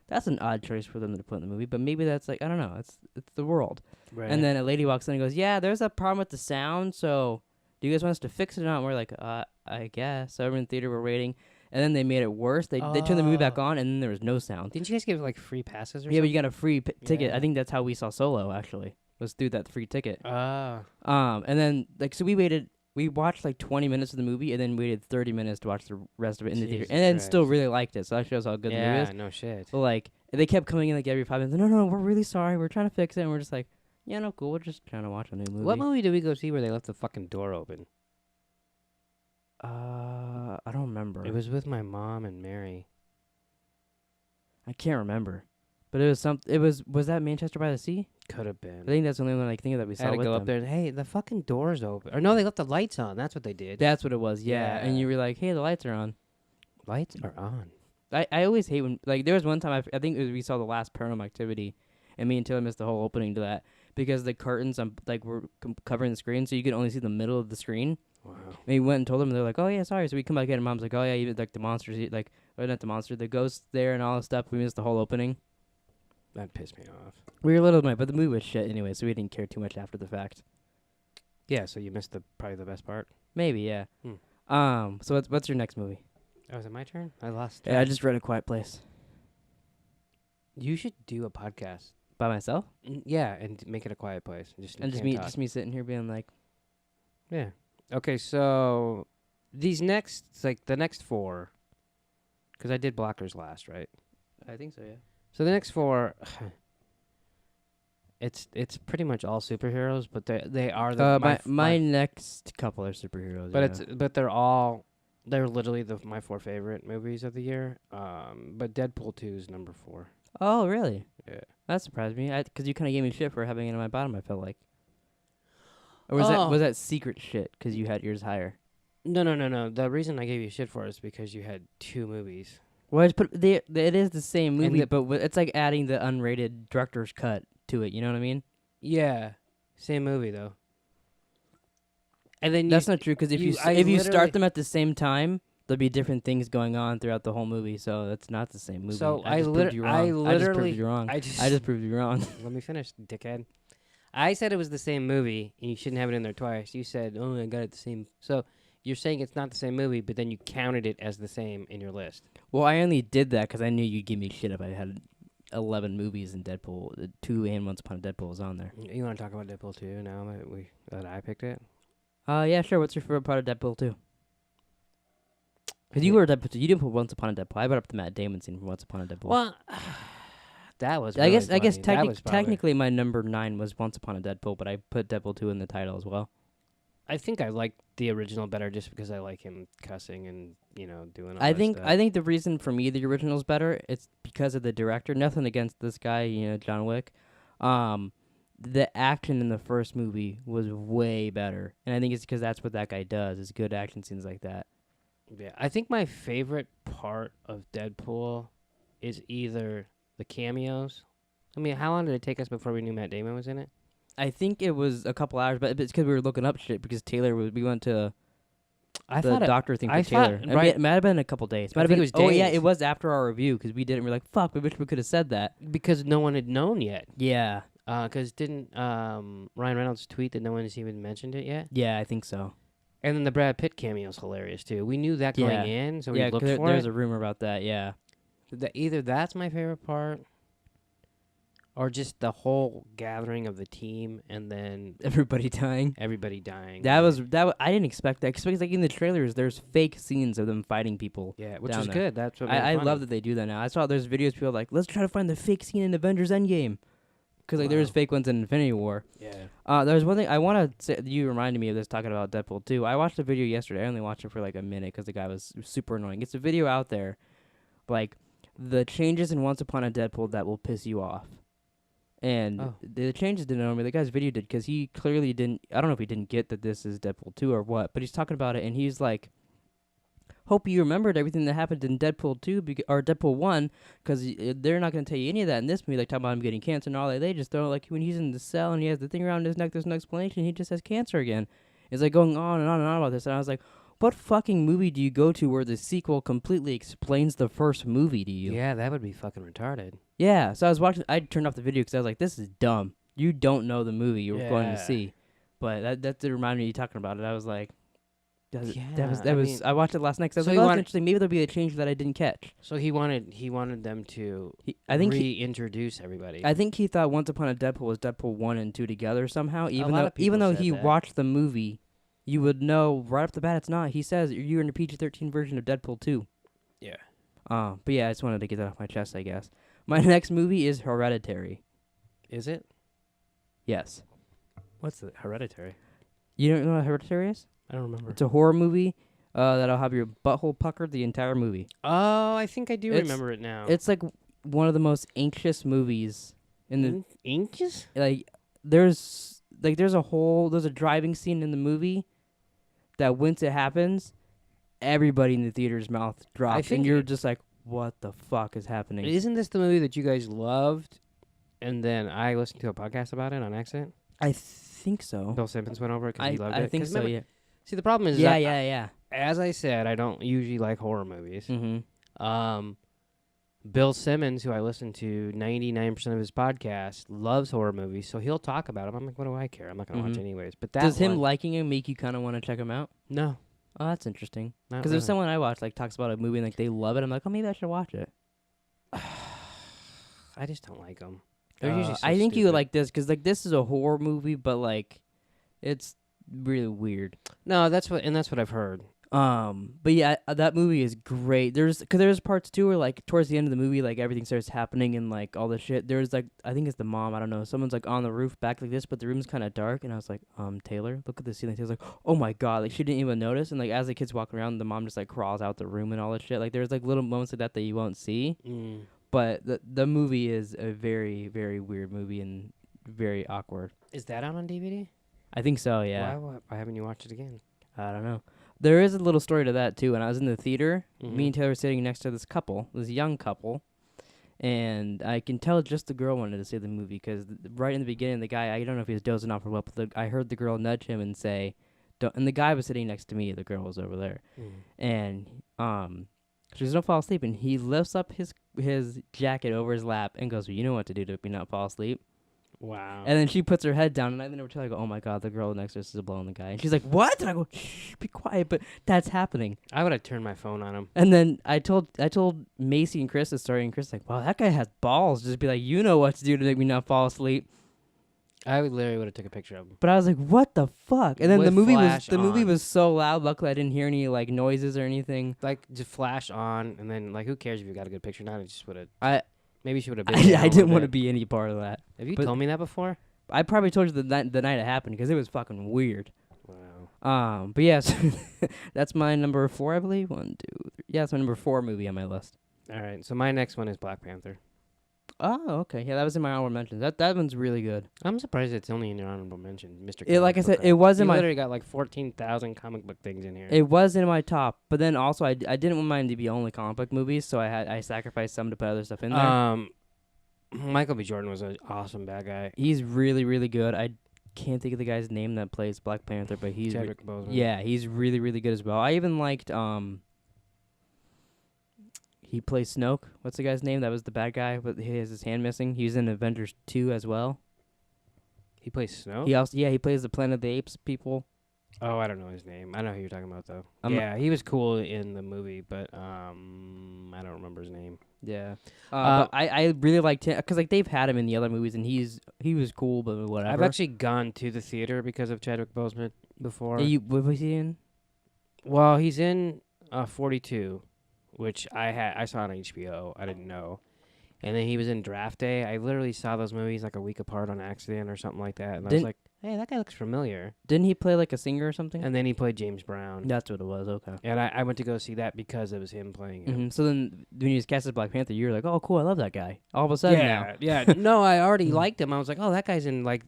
that's an odd choice for them to put in the movie, but maybe that's like I don't know, it's the world. Right. And then a lady walks in and goes, yeah, there's a problem with the sound, so do you guys want us to fix it or not? And we're like, I guess. So everyone in the theater were waiting. And then they made it worse. They turned the movie back on, and then there was no sound. Didn't you guys give like free passes or Yeah, something? but you got a free ticket. Yeah. I think that's how we saw Solo, actually. Was through that free ticket. Ah. And then, like, so we watched like 20 minutes of the movie, and then waited 30 minutes to watch the rest of it in the theater. Jesus And then Christ. still really liked it, so that shows how good the movie Yeah, is. no shit. So, like, they kept coming in, like, every 5 minutes. No, we're really sorry. We're trying to fix it. And we're just like, yeah, no, cool. We're just trying to watch a new movie. What movie did we go see where they left the fucking door open? I don't remember. It was with my mom and Mary. I can't remember. But it was was that Manchester by the Sea? Could have I been. think that's the only one I think that we I saw had to with go them. up there and, hey, the fucking door's open. Or no, they left the lights on. That's what they did. That's what it was, yeah. And Yeah. you were like, hey, the lights are on. Lights are on. I always hate when, like, there was one time, I think we saw the last Paranormal Activity, and me and Taylor missed the whole opening to that, because the curtains, were covering the screen, so you could only see the middle of the screen. Wow. And we went and told them, and they're like, oh, yeah, sorry. So we come back in, and Mom's like, oh, yeah, even, like, the monsters, like, or not the monster, the ghosts there and all this stuff. We missed the whole opening. That pissed me off. We were a little annoyed, but the movie was shit anyway, so we didn't care too much after the fact. Yeah, so you missed probably the best part. Maybe, yeah. So what's your next movie? Oh, is it my turn? I lost Yeah, I just read A Quiet Place. You should do a podcast. By myself? Yeah, and make it a quiet place. Just Me sitting here being like, Yeah. Okay, so these next, the next 4, because I did Blockers last, right? I think so, yeah. So the next 4, it's pretty much all superheroes, but they are my next couple are superheroes. but yeah. they're literally my 4 favorite movies of the year. But Deadpool 2 is number 4. Oh, really? Yeah. That surprised me. Because you kind of gave me shit for having it in my bottom, I felt like. Or was that secret shit because you had yours higher? No. The reason I gave you shit for it is because you had 2 movies. Well, I just put it is the same movie, but it's like adding the unrated director's cut to it. You know what I mean? Yeah, same movie though. And then that's not true because if you start them at the same time, there'll be different things going on throughout the whole movie. So that's not the same movie. So I just proved you wrong. I just proved you wrong. I just proved you wrong. Let me finish, dickhead. I said it was the same movie, and you shouldn't have it in there twice. You said, "Oh, I got it the same." So you're saying it's not the same movie, but then you counted it as the same in your list. Well, I only did that because I knew you'd give me shit if I had 11 movies and Deadpool 2 and Once Upon a Deadpool was on there. You want to talk about Deadpool 2 now that I picked it? Yeah, sure. What's your favorite part of Deadpool 2? Because you were Deadpool 2. You didn't put Once Upon a Deadpool. I brought up the Matt Damon scene from Once Upon a Deadpool. Well, that was. I guess funny. technically my number 9 was Once Upon a Deadpool, but I put Deadpool 2 in the title as well. I think I liked the original better just because I like him cussing and doing all I that think stuff. I think the reason for me the original's better, it's because of the director. Nothing against this guy, John Wick. The action in the first movie was way better, and I think it's because that's what that guy does, is good action scenes like that. Yeah, I think my favorite part of Deadpool is either the cameos. I mean, how long did it take us before we knew Matt Damon was in it? I think it was a couple hours, but it's because we were looking up shit because we went to the doctor thing for Taylor. It might have been a couple days. I think it was days. Oh, yeah, it was after our review because we didn't. We're like, fuck, we wish we could have said that. Because no one had known yet. Yeah. Because didn't Ryan Reynolds tweet that no one has even mentioned it yet? Yeah, I think so. And then the Brad Pitt cameo's hilarious, too. We knew that going in, so we looked for it. There's a rumor about that, yeah. Either that's my favorite part, or just the whole gathering of the team and then Everybody dying. everybody dying. That was I didn't expect that. Because like in the trailers, there's fake scenes of them fighting people. yeah, which down is there. good. That's what made it I funny. love that they do that now. I saw there's videos people like, let's try to find the fake scene in Avengers Endgame. Because like there's Wow. fake ones in Infinity War. Yeah. There's one thing I want to say. You reminded me of this talking about Deadpool 2. I watched a video yesterday. I only watched it for like a minute because the guy was super annoying. It's a video out there, like the changes in Once Upon a Deadpool that will piss you off. And Oh. the changes didn't annoy me. The guy's video did because he clearly didn't. I don't know if he didn't get that this is Deadpool 2 or what, but he's talking about it and he's like, hope you remembered everything that happened in Deadpool 2 or Deadpool 1 because they're not going to tell you any of that in this movie. Like, talking about him getting cancer and all that. They just throw, like, when he's in the cell and he has the thing around his neck, there's no explanation. He just has cancer again. It's like going on and on and on about this. And I was like, what fucking movie do you go to where the sequel completely explains the first movie to you? Yeah, that would be fucking retarded. Yeah. So I was watching, I turned off the video because I was like, this is dumb. You don't know the movie you're going to Yeah. see. But that did remind me of you talking about it. I was like, Yeah, I watched it last night 'cause I was so like, you oh, that's want- interesting. Maybe there'll be a change that I didn't catch. So he wanted them to I think reintroduce everybody. I think he thought Once Upon a Deadpool was Deadpool 1 and 2 together somehow. Even lot though of people said he that. watched the movie, you would know right off the bat it's not. He says you're in the PG-13 version of Deadpool 2. Yeah. But yeah, I just wanted to get that off my chest, I guess. My next movie is Hereditary. Is it? Yes. What's the Hereditary? You don't know what Hereditary is? I don't remember. It's a horror movie that'll have your butthole puckered the entire movie. Oh, I think I do It's- remember it now. It's like one of the most anxious movies in the Inches? like there's a driving scene in the movie that once it happens, everybody in the theater's mouth drops think and you're just like, what the fuck is happening? Isn't this the movie that you guys loved, and then I listened to a podcast about it on accident? I think so. Bill Simmons went over it because he loved it. I think 'Cause so, remember- yeah. See, the problem is, Yeah. as I said, I don't usually like horror movies. Mm-hmm. Bill Simmons, who I listen to 99% of his podcast, loves horror movies, so he'll talk about them. I'm like, what do I care? I'm not going to watch Mhm. anyways. But that Does him one- liking him make you kind of want to check him out? No. Oh, that's interesting. Not Because really. if someone I watch like talks about a movie and like they love it, I'm like, oh, maybe I should watch it. I just don't like them. They're usually so I think you stupid. would like this because like this is a horror movie, but like it's really weird. No, that's what I've heard. But yeah, that movie is great. There's parts too where like towards the end of the movie, like everything starts happening and like all this shit. There's like I think it's the mom. I don't know. Someone's like on the roof back like this, but the room's kind of dark. And I was like, Taylor, look at the ceiling. Taylor's like, oh my god, like she didn't even notice. And like as the kids walk around, the mom just like crawls out the room and all this shit. Like there's like little moments like that you won't see. But the movie is a very very weird movie and very awkward. Is that out on DVD? I think so. Yeah. Why haven't you watched it again? I don't know. There is a little story to that too. When I was in the theater, Mhm. me and Taylor were sitting next to this young couple, and I can tell just the girl wanted to see the movie because right in the beginning, the guy, I don't know if he was dozing off or what, but I heard the girl nudge him and say, "Don't." And the guy was sitting next to me. The girl was over there, and she goes, "Don't fall asleep." And he lifts up his jacket over his lap and goes, well, "You know what to do to me not fall asleep." Wow. And then she puts her head down, and I then tell her, I go, "Oh my god, the girl next to us is blowing the guy." And she's like, "What?" And I go, "Shh, be quiet." But that's happening. I would have turned my phone on him. And then I told Macy and Chris the story, and Chris like, "Wow, that guy has balls." Just be like, "You know what to do to make me not fall asleep." I would have took a picture of him. But I was like, "What the fuck?" And then With the movie flash on. was so loud. Luckily, I didn't hear any like noises or anything. Like, just flash on, and then, like, who cares if you got a good picture? Not, it just would have. I Maybe she would have been. I didn't want to be any part of that. Have you but- told me that before? I probably told you the night it happened because it was fucking weird. Wow. But yes, that's my number 4, I believe. 1, 2, 3. Yeah, that's my number 4 movie on my list. All right. So my next one is Black Panther. Oh, okay. Yeah, that was in my honorable mentions. That one's really good. I'm surprised it's only in your honorable mention, Mr. It, like I Comic said, Book it was in You my literally got like 14,000 comic book things in here. it was in my top, but then also I didn't want mine to be only comic book movies, so I sacrificed some to put other stuff in there. Michael B. Jordan was an awesome bad guy. He's really really good. I can't think of the guy's name that plays Black Panther, but he's Chadwick Boseman. yeah, he's really really good as well. I even liked he plays Snoke. What's the guy's name? That was the bad guy, but he has his hand missing. He's in Avengers 2 as well. He plays Snow? He also he plays the Planet of the Apes people. Oh, I don't know his name. I know who you're talking about, though. I'm yeah, he was cool in the movie, but I I don't remember his name. Yeah. But I really liked him because like they've had him in the other movies and he was cool, but whatever. I've actually gone to the theater because of Chadwick Boseman before. What was he in? Well, he's in 42, which I saw on HBO. I didn't know. And then he was in Draft Day. I literally saw those movies like a week apart on accident or something like that. And I was like, hey, that guy looks familiar. Didn't he play like a singer or something? And then he played James Brown. That's what it was. Okay. And I went to go see that because it was him playing him. So then when he was cast as Black Panther, you were like, oh, cool, I love that guy. All of a sudden now. Yeah. No, I already liked him. I was like, oh, that guy's in like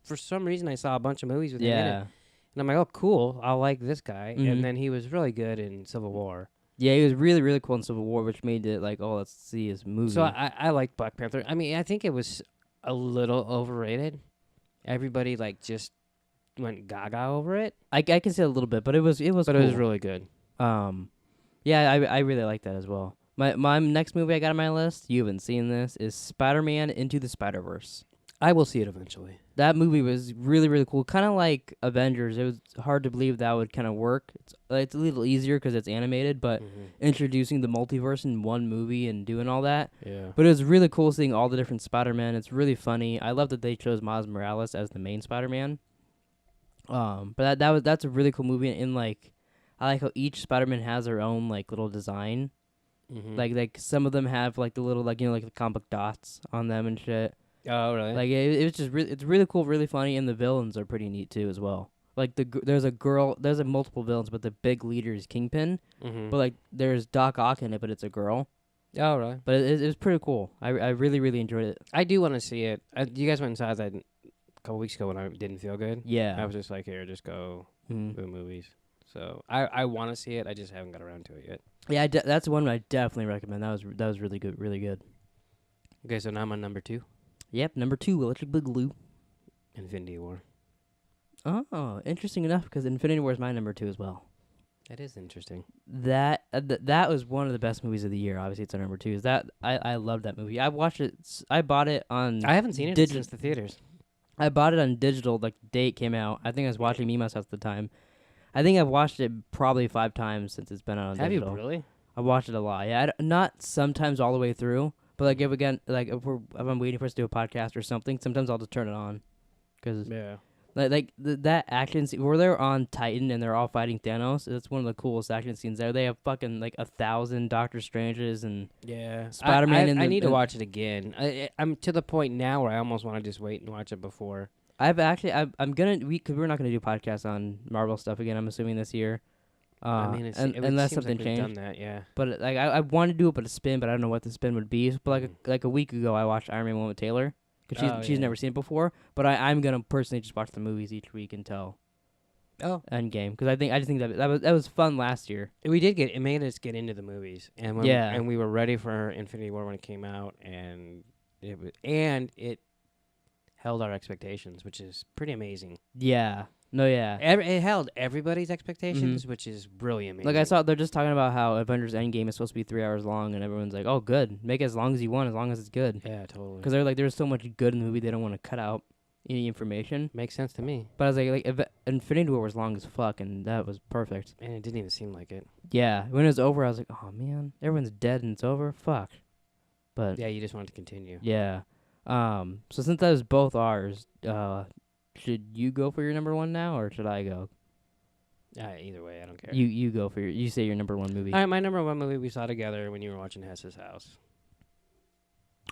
for some reason I saw a bunch of movies with him in it. And I'm like, oh, cool, I'll like this guy. And then he was really good in Civil War. Yeah, he was really, really cool in Civil War, which made it like, oh, let's see his movie. So I liked Black Panther. I mean, I think it was a little overrated. Everybody like just went gaga over it. I can see a little bit, but it was But cool. it was really good. Yeah, I really like that as well. My next movie I got on my list, you haven't seen this, is Spider-Man Into the Spider-Verse. I will see it eventually. That movie was really, really cool. Kind of like Avengers. It was hard to believe that would kind of work. It's a little easier because it's animated, but introducing the multiverse in one movie and doing all that. Yeah. But it was really cool seeing all the different Spider-Man. It's really funny. I love that they chose Miles Morales as the main Spider-Man. But that's a really cool movie. And like, I like how each Spider-Man has their own like little design. Like some of them have like the little like like the comic book dots on them and shit. Oh, really? Like it was just it's really cool, really funny, and the villains are pretty neat too as well. Like there's a multiple villains, but the big leader is Kingpin. But like there's Doc Ock in it, but it's a girl. Oh, really? But it was pretty cool. I really, really enjoyed it. I do want to see it. You guys went and saw that a couple weeks ago when I didn't feel good. Yeah. I was just like, here, just go to the movies. So I want to see it. I just haven't got around to it yet. Yeah, that's one I definitely recommend. That was really good, really good. Okay, so now I'm on number 2. Yep, number 2, Electric Boogaloo. Infinity War. Oh, interesting enough, because Infinity War is my number 2 as well. That is interesting. That was one of the best movies of the year. Obviously, it's our number 2. Is that I love that movie. I watched it. I bought it on. I haven't seen it since the theaters. I bought it on digital like the day it came out. I think I was watching Mima's house at the time. I think I've watched it probably 5 times since it's been out on digital. Have you really? I watched it a lot. Yeah, not sometimes all the way through, but like if I'm waiting for us to do a podcast or something, sometimes I'll just turn it on, because that action scene where they're on Titan and they're all fighting Thanos. That's one of the coolest action scenes there. They have fucking like 1,000 Doctor Stranges and Spider-Man. I need to watch it again. I'm to the point now where I almost want to just wait and watch it before. I'm gonna because we're not gonna do podcasts on Marvel stuff again. I'm assuming this year. I mean, unless seems something like we've changed. done that, yeah. But like I want to do it, but a spin, but I don't know what the spin would be. But like a week ago, I watched Iron Man 1 with Taylor because she's never seen it before. But I'm gonna personally just watch the movies each week until Endgame, because I just think that was fun last year. It made us get into the movies, and and we were ready for Infinity War when it came out, and it held our expectations, which is pretty amazing. Yeah. No, yeah. It held everybody's expectations, which is really amazing. Like I saw, they're just talking about how Avengers Endgame is supposed to be 3 hours long, and everyone's like, "Oh, good, make it as long as you want, as long as it's good." Yeah, totally. Because they're like, there's so much good in the movie, they don't want to cut out any information. Makes sense to me. But I was like Infinity War was long as fuck, and that was perfect. And it didn't even seem like it. Yeah, when it was over, I was like, "Oh man, everyone's dead and it's over. Fuck." But yeah, you just wanted to continue. Yeah. So since that was both ours, should you go for your number 1 now, or should I go? Either way, I don't care. You go for you say your number 1 movie. All right, my number 1 movie we saw together when you were watching Hess's house.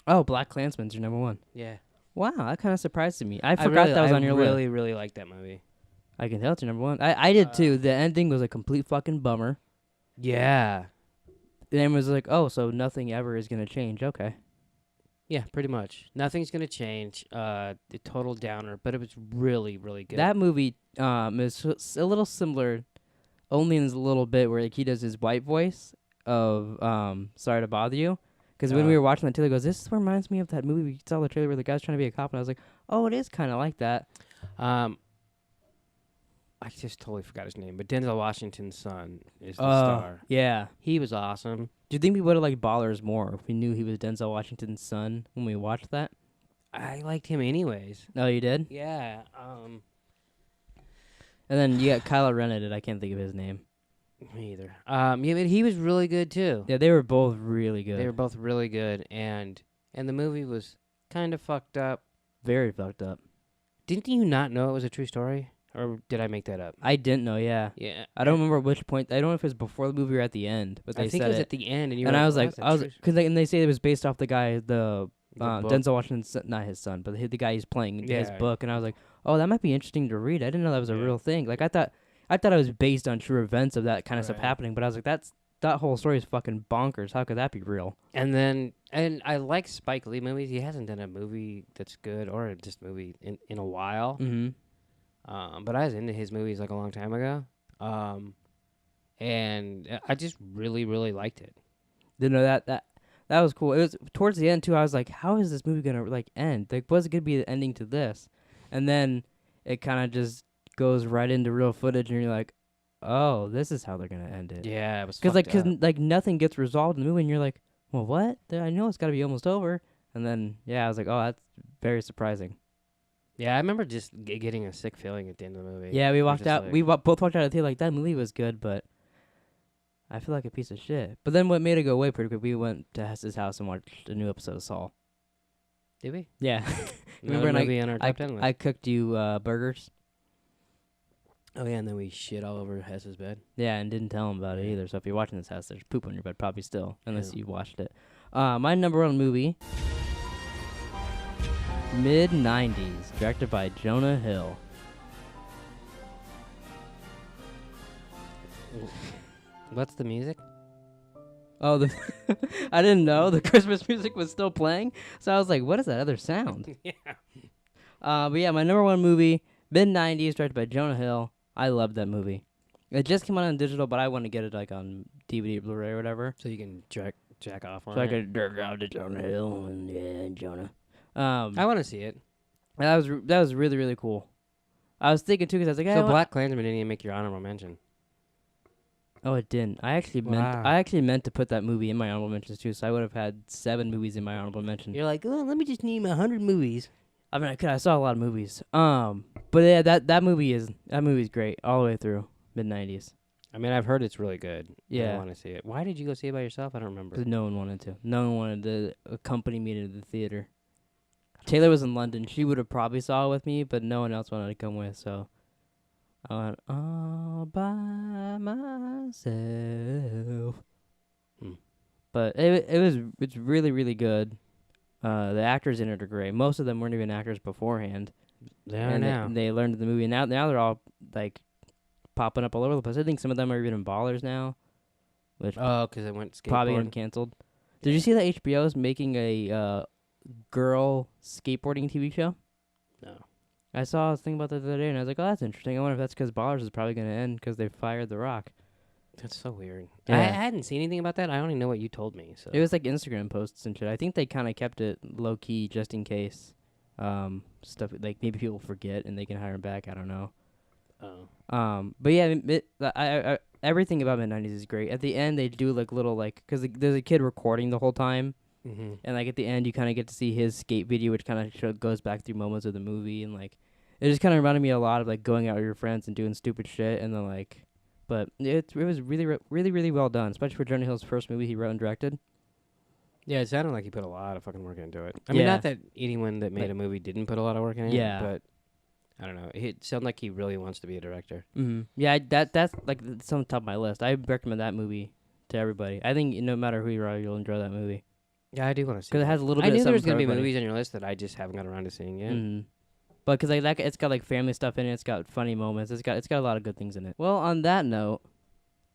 Oh, Black Klansman's your number 1. Yeah. Wow, that kind of surprised me. I forgot that was on your list. I really liked that movie. I can tell it's your number 1. I did too. The ending was a complete fucking bummer. Yeah. And then was like, oh, so nothing ever is gonna change. Okay. Yeah, pretty much. Nothing's gonna change. The total downer, but it was really, really good. That movie is a little similar, only in a little bit where like, he does his white voice of "Sorry to Bother You," because when we were watching that, Taylor goes, "This reminds me of that movie we saw the trailer where the guy's trying to be a cop," and I was like, "Oh, it is kind of like that." I just totally forgot his name, but Denzel Washington's son is the star. Yeah, he was awesome. Do you think we would have liked Ballers more if we knew he was Denzel Washington's son when we watched that? I liked him anyways. Oh, you did? Yeah. And then you got Kylo Ren in it. I can't think of his name. Me either. Yeah, but he was really good too. Yeah, they were both really good. They were both really good, and the movie was kind of fucked up. very fucked up. Didn't you not know it was a true story, or did I make that up? I didn't know. Yeah, Yeah, I don't remember which point. I don't know if it was before the movie or at the end, but they I think said it was at the end, and you were and I was "Oh, like, that's a true because and they say it was based off the guy, the book." Denzel Washington's son, not his son, but the guy he's playing in his Yeah. book, and I was like, oh, that might be interesting to read. I didn't know that was a Yeah. real thing. Like I thought it was based on true events of that kind of stuff Right. happening, but I was like, that whole story is fucking bonkers. How could that be real? And I like Spike Lee movies. He hasn't done a movie that's good or just movie in a while. Mm-hmm. But I was into his movies like a long time ago. And I just really, really liked it. Didn't know that was cool. It was towards the end too. I was like, how is this movie gonna like end? Like, what's gonna be the ending to this? And then it kind of just goes right into real footage, and you're like, oh, this is how they're gonna end it. Yeah, it was Because fucked up. nothing gets resolved in the movie, and you're like, well, what? I know it's got to be almost over. And then I was like, oh, that's very surprising. Yeah, I remember just getting a sick feeling at the end of the movie. Yeah, we You're walked just out. like- We both walked out of the theater like that movie was good, but I feel like a piece of shit. But then what made it go away pretty quick? We went to Hess's house and watched a new episode of Saul. Did we? Yeah, Another and movie on our top 10 list. I cooked you burgers. Oh yeah, and then we shit all over Hess's bed. Yeah, and didn't tell him about it Yeah. either. So if you're watching this house, there's poop on your bed, probably still, unless Yeah. you watched it. My number one movie, mid-90s, directed by Jonah Hill. What's the music? Oh, I didn't know the Christmas music was still playing, so I was like, "What is that other sound?" Yeah. But yeah, my number one movie, mid-90s, directed by Jonah Hill. I loved that movie. It just came out on digital, but I want to get it like on DVD, Blu-ray, or whatever. So you can jack off on So I it. could jerk out to Jonah Hill and Jonah. I want to see it. That was really really cool. I was thinking too because I was like, So Black Klansman didn't even make your honorable mention. oh, it didn't. I actually meant to put that movie in my honorable mentions too. So I would have had 7 movies in my honorable mention. You're like, oh, let me just name 100 movies. I mean, I saw a lot of movies. But yeah, that movie's great all the way through mid-90s. I mean, I've heard it's really good. Yeah. I want to see it. Why did you go see it by yourself? I don't remember. Because no one wanted to. No one wanted to accompany me to the theater. Taylor was in London. She would have probably saw it with me, but no one else wanted to come with. So I went all by myself. But it's really really good. The actors in it are great. Most of them weren't even actors beforehand. They are and now. They learned the movie. Now they're all like popping up all over the place. I think some of them are even in Ballers now, which Oh, because it went skateboard. probably getting canceled. Did you see that HBO is making a girl skateboarding TV show? No. I saw a thing about that the other day, and I was like, oh, that's interesting. I wonder if that's because Ballers is probably going to end because they fired The Rock. That's so weird. Yeah. I hadn't seen anything about that. I only know what you told me. So It was like Instagram posts and shit. I think they kind of kept it low key just in case stuff like maybe people forget and they can hire him back. I don't know. Oh. But yeah, I everything about mid-90s is great. At the end, they do like little like because there's a kid recording the whole time, Mm-hmm. and like at the end, you kind of get to see his skate video, which kind of goes back through moments of the movie, and like it just kind of reminded me a lot of like going out with your friends and doing stupid shit, and then like, but it was really well done, especially for Jonah Hill's first movie he wrote and directed. Yeah, it sounded like he put a lot of fucking work into it. I mean, Yeah. not that anyone that made Like- a movie didn't put a lot of work in it. Yeah. But I don't know. It sounded like he really wants to be a director. Mm-hmm. Yeah, that's like it's on the top of my list. I recommend that movie to everybody. I think no matter who you are, you'll enjoy that movie Yeah, I do want to see because it it. has a little I bit. knew of there was going to be movies on your list that I just haven't got around to seeing yet. Mm-hmm. But because like it's got like family stuff in it, it's got funny moments, it's got a lot of good things in it. Well, on that note,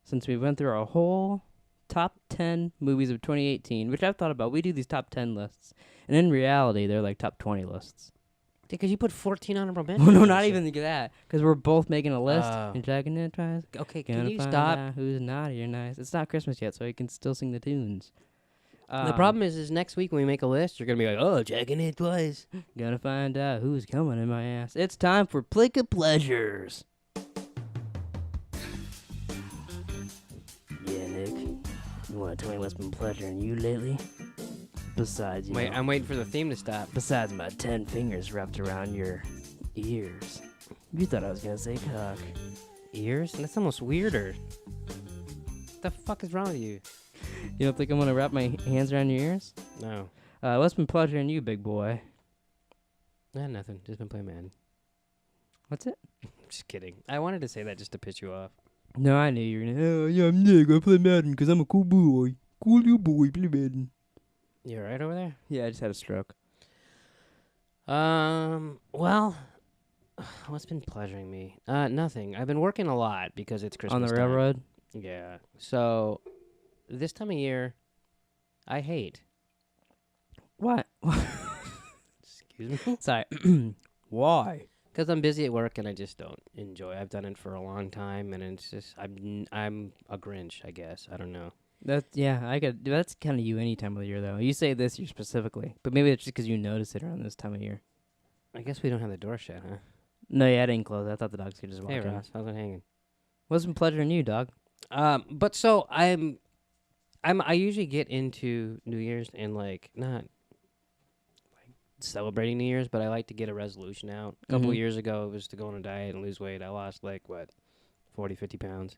since we went through our whole top 10 movies of 2018, which I've thought about, we do these top 10 lists, and in reality, they're like top 20 lists. Because you put 14 honorable mentions. Well, no, on not this even that, because we're both making a list. Oh. And checking it tries. shit. Okay, Gonna can you find stop? out who's naughty or nice. It's not Christmas yet, so you can still sing the tunes. The problem is next week when we make a list, you're gonna be like, oh, checking it twice. Gonna find out who's coming in my ass. It's time for Pleeka Pleasures. Yeah, Nick. You want to tell me what's been pleasuring you lately? Besides, you Wait, know, I'm waiting for the theme to stop. besides my 10 fingers wrapped around your ears. You thought I was gonna say cock. Ears? That's almost weirder. The fuck is wrong with you? You don't think I'm gonna wrap my hands around your ears? No. What's been pleasuring you, big boy? Nothing. Just been playing Madden. What's it? Just kidding. I wanted to say that just to piss you off. No, I knew you were gonna. Oh, yeah, I'm Nick. I play Madden because I'm a cool boy. Cool little boy, play Madden. You alright over there? Yeah, I just had a stroke. Well, what's been pleasuring me? Nothing. I've been working a lot because it's Christmas On the time. railroad? Yeah. So, this time of year, I hate. What? Excuse me? Sorry. Why? Because I'm busy at work and I just don't enjoy. I've done it for a long time and it's just I'm a Grinch, I guess. I don't know. That's kind of you any time of the year, though. You say this year specifically, but maybe it's just because you notice it around this time of year. I guess we don't have the door shut, huh? No, yeah, I didn't close. I thought the dogs could just walk Hey in. Ross, how's it hanging? What's been pleasuring you, dog? But so I usually get into New Year's and not celebrating New Year's, but I like to get a resolution out. A couple of years ago, it was to go on a diet and lose weight. I lost 40, 50 pounds.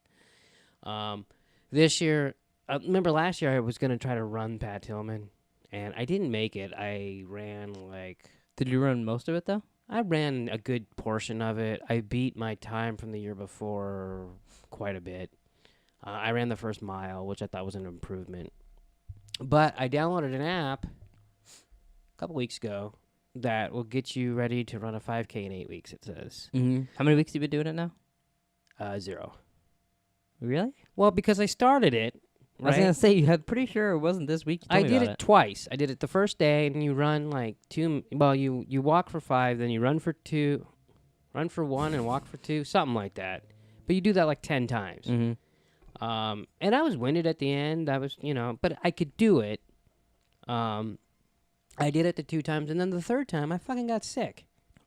This year, remember last year I was going to try to run Pat Tillman, and I didn't make it. I ran Did you run most of it, though? I ran a good portion of it. I beat my time from the year before quite a bit. I ran the first mile, which I thought was an improvement. But I downloaded an app a couple weeks ago that will get you ready to run a 5K in 8 weeks, it says. Mm-hmm. How many weeks have you been doing it now? 0. Really? Well, because I started it, I was right? going to say, I'm pretty sure it wasn't this week. You I told me did about it twice. I did it the first day, and you run you walk for 5, then you run for 2, run for 1, and walk for 2, something like that. But you do that 10 times. Mm-hmm. And I was winded at the end. But I could do it. I did it the 2 times, and then the third time, I fucking got sick.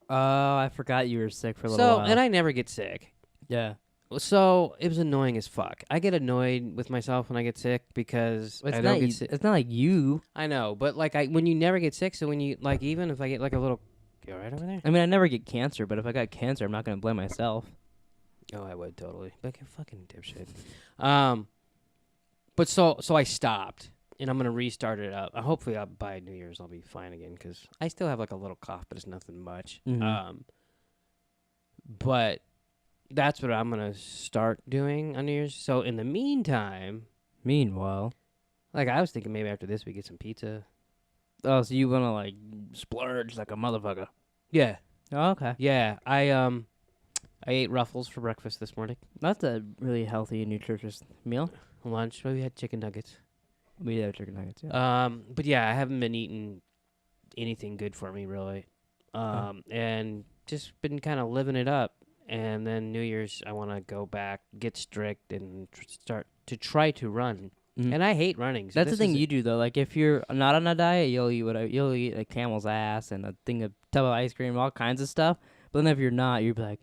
Oh, I forgot you were sick for a little while. And I never get sick. Yeah. So it was annoying as fuck. I get annoyed with myself when I get sick because I don't get sick. It's not like you. I know, but when you never get sick, so when you even if I get a little, you all right over there? I mean, I never get cancer, but if I got cancer, I'm not going to blame myself. Oh, I would totally. Like a fucking dipshit. But so I stopped, and I'm gonna restart it up. Hopefully, by New Year's I'll be fine again because I still have a little cough, but it's nothing much. Mm-hmm. But that's what I'm gonna start doing on New Year's. So in the meantime, Meanwhile, I was thinking maybe after this we get some pizza. oh, so you want to splurge like a motherfucker? Yeah, Oh, okay. yeah. I ate Ruffles for breakfast this morning. That's a really healthy and nutritious meal. Lunch, we had chicken nuggets. We have chicken nuggets. Yeah. But yeah, I haven't been eating anything good for me really, and just been kind of living it up. And then New Year's, I want to go back, get strict, and try to run. Mm-hmm. And I hate running. So That's the thing you do though. Like if you're not on a diet, you'll eat a camel's ass and a tub of ice cream, all kinds of stuff. But then if you're not, you'll be like,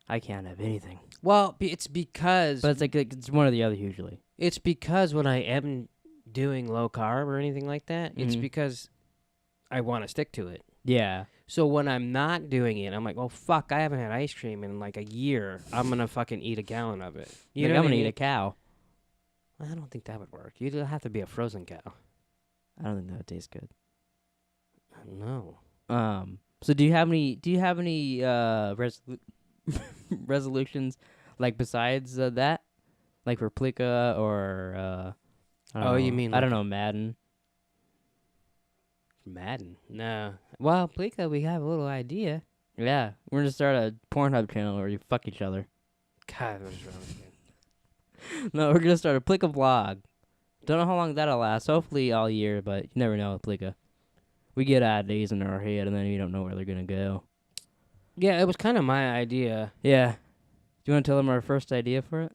I can't have anything. Well, it's because. But it's one or the other usually. It's because when I am doing low carb or anything like that, it's because I want to stick to it. Yeah. So when I'm not doing it, I'm like, oh fuck, I haven't had ice cream in a year. I'm gonna fucking eat a gallon of it. You know, I'm gonna eat a cow. I don't think that would work. You'd have to be a frozen cow. I don't think that would taste good. No. So do you have any resolutions besides that, for Pleeka or I don't know. You mean I don't know, Madden? Madden? No. Well, Pleeka, we have a little idea. Yeah, we're gonna start a Pornhub channel where you fuck each other. God, what is wrong with you? No, we're gonna start a Pleeka vlog. Don't know how long that'll last. Hopefully all year, but you never know with Pleeka. We get ideas in our head, and then you don't know where they're gonna go. Yeah, it was kind of my idea. Yeah. Do you want to tell them our first idea for it?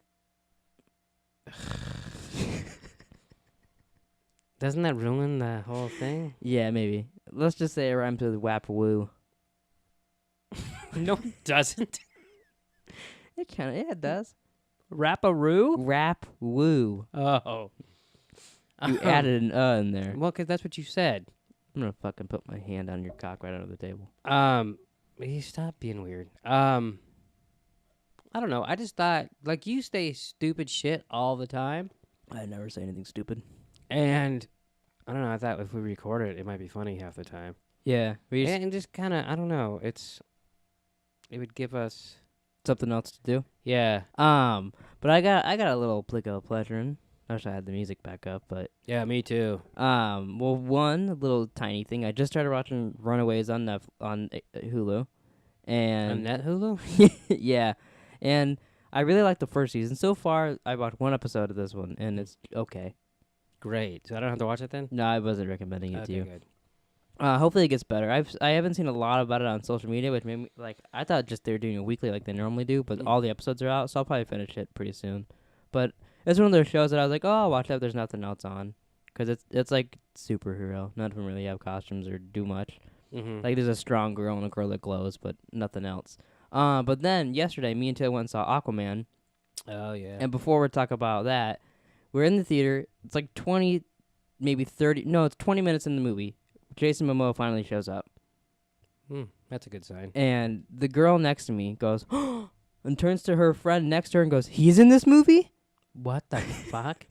Doesn't that ruin the whole thing? Yeah, maybe. Let's just say it rhymes with wap woo. No, it doesn't. It does. Rap-a-roo? Rap woo. Oh. You added an in there. Well, 'cause that's what you said. I'm gonna fucking put my hand on your cock right under the table. You stop being weird. I don't know. I just thought, you say stupid shit all the time. I never say anything stupid. And I don't know. I thought if we record it, it might be funny half the time. Yeah, we just And just kind of, I don't know. It would give us, something else to do. yeah, But I got a little Pleeka pleasure. I wish I had the music back up, but yeah, me too. well, one little tiny thing. I just started watching Runaways on Hulu, On and Net Hulu. yeah, and I really like the first season so far. I watched one episode of this one, and it's okay. Great. So I don't have to watch it then. No, I wasn't recommending it to Okay, you. good. Hopefully it gets better. I haven't seen a lot about it on social media, which made me I thought just they were doing it weekly like they normally do, but all the episodes are out, so I'll probably finish it pretty soon. But it's one of those shows that I was like, oh, I'll watch that if there's nothing else on, because it's like superhero. None of them really have costumes or do much. Mm-hmm. Like there's a strong girl and a girl that glows, but nothing else. But then yesterday, me and Taylor went and saw Aquaman, Oh yeah. and before we talk about that, we're in the theater. It's like 20, maybe 30. No, it's 20 minutes in the movie. Jason Momoa finally shows up, That's a good sign. and the girl next to me goes, and turns to her friend next to her and goes, "He's in this movie?" What the fuck?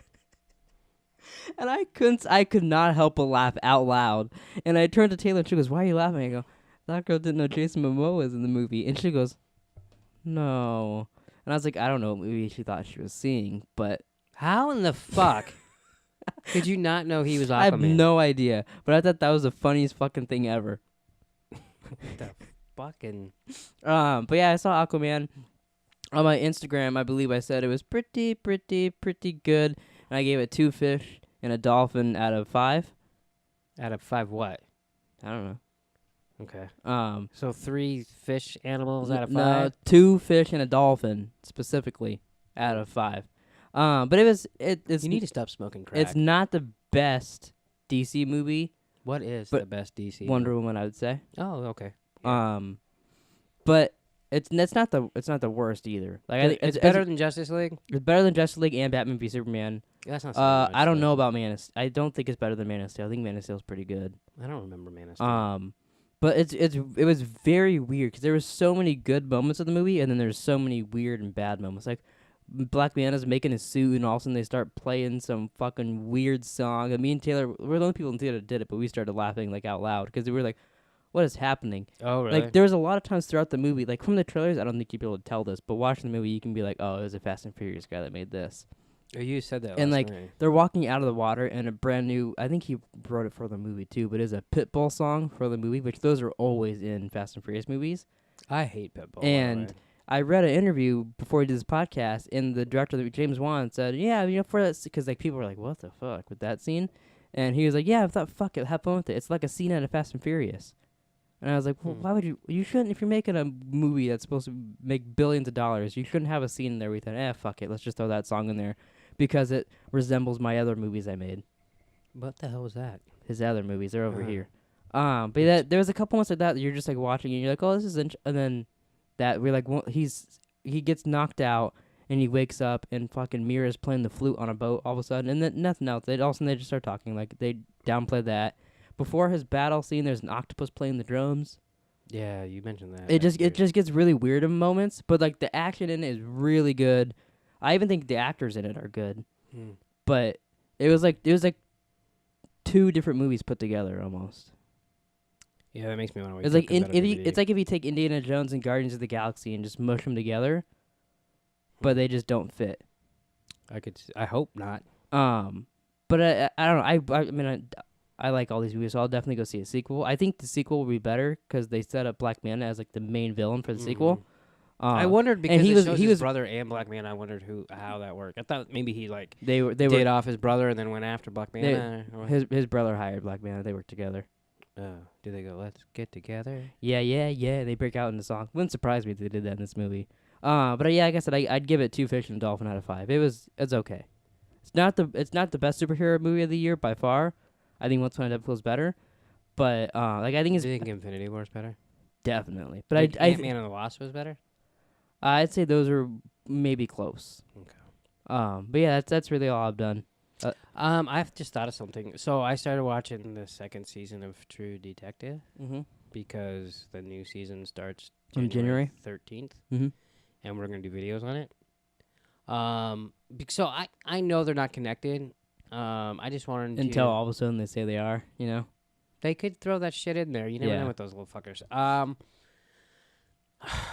And I could not help but laugh out loud. And I turned to Taylor and she goes, "Why are you laughing?" I go, "That girl didn't know Jason Momoa was in the movie." And she goes, "No." And I was like, I don't know what movie she thought she was seeing, but How in the fuck could you not know he was Aquaman? I have no idea. But I thought that was the funniest fucking thing ever. the fucking. But yeah, I saw Aquaman on my Instagram. I believe I said it was pretty good, and I gave it 2 fish and a dolphin out of 5. Out of 5 what? I don't know. Okay. So 3 fish animals out of 5? No, 2 fish and a dolphin specifically out of 5. But it's You need to stop smoking crack. it's not the best DC movie. What is but the best DC? Wonder Woman, I would say. Oh, okay. But it's not the worst either. Like I think it's better than Justice League? It's better than Justice League and Batman v Superman. That's not I don't know about Man of Steel. I don't think it's better than Man of Steel. I think Man of Steel is pretty good. I don't remember Man of Steel. But it was very weird because there was so many good moments of the movie, and then there's so many weird and bad moments. Like Black Mana's making a suit, and all of a sudden they start playing some fucking weird song. And me and Taylor were the only people in the theater that did it, but we started laughing like out loud because we were like, "What is happening?" Oh, really? Like there was a lot of times throughout the movie, like from the trailers, I don't think you'd be able to tell this, but watching the movie, you can be like, "Oh, it was a Fast and Furious guy that made this." Oh, you said that And, last like, night. They're walking out of the water, and a brand new, I think he wrote it for the movie too, but it's a Pitbull song for the movie, which those are always in Fast and Furious movies. I hate Pitbull. by the And way. I read an interview before we did this podcast, and the director, James Wan, said, "Yeah, for that," because like people were like, "What the fuck with that scene?" And he was like, "Yeah, I thought, fuck it, have fun with it. It's like a scene out of Fast and Furious." And I was like, "Well, why would you? You shouldn't. If you're making a movie that's supposed to make billions of dollars, you shouldn't have a scene in there where you think, fuck it, let's just throw that song in there, because it resembles my other movies I made." What the hell was that? His other movies, they're over Uh-huh. here. But there was a couple ones like that you're just like watching, and you're like, "Oh, this is," and then that we're like, he gets knocked out, and he wakes up, and fucking Mira's playing the flute on a boat all of a sudden, and then nothing else. All of a sudden they just start talking, like they downplay that. Before his battle scene, there's an octopus playing the drums. Yeah, you mentioned that. It That's weird. just gets really weird in moments, but like the action in it is really good. I even think the actors in it are good. But it was like 2 different movies put together almost. Yeah, that makes me want to wait. It's like it's like if you take Indiana Jones and Guardians of the Galaxy and just mush them together, but they just don't fit. I hope not. But I don't know. I mean I like all these movies, so I'll definitely go see a sequel. I think the sequel will be better because they set up Black Manta as like the main villain for the sequel. I wondered because he it was shows he his was brother and Black Man. I wondered how that worked. I thought maybe he like they did were off his brother and then went after Black Man. his brother hired Black Manta. They worked together. Do they go? Let's get together. Yeah. They break out in the song. Wouldn't surprise me if they did that in this movie. But yeah, like I said, I'd give it 2 fish and a dolphin out of 5. It's okay. It's not the best superhero movie of the year by far. I think Once Upon a Deadpool is better, but like I think it's Do you think Infinity War is better? definitely. But Ant-Man and the Wasp was better. I'd say those are maybe close. Okay. But yeah, that's really all I've done. I've just thought of something. So I started watching the 2nd season of True Detective because the new season starts In January? 13th, Mm-hmm. and we're gonna do videos on it. So I know they're not connected. I just wanted Until to. all of a sudden they say they are, you know? They could throw that shit in there. You never Yeah. know with those little fuckers.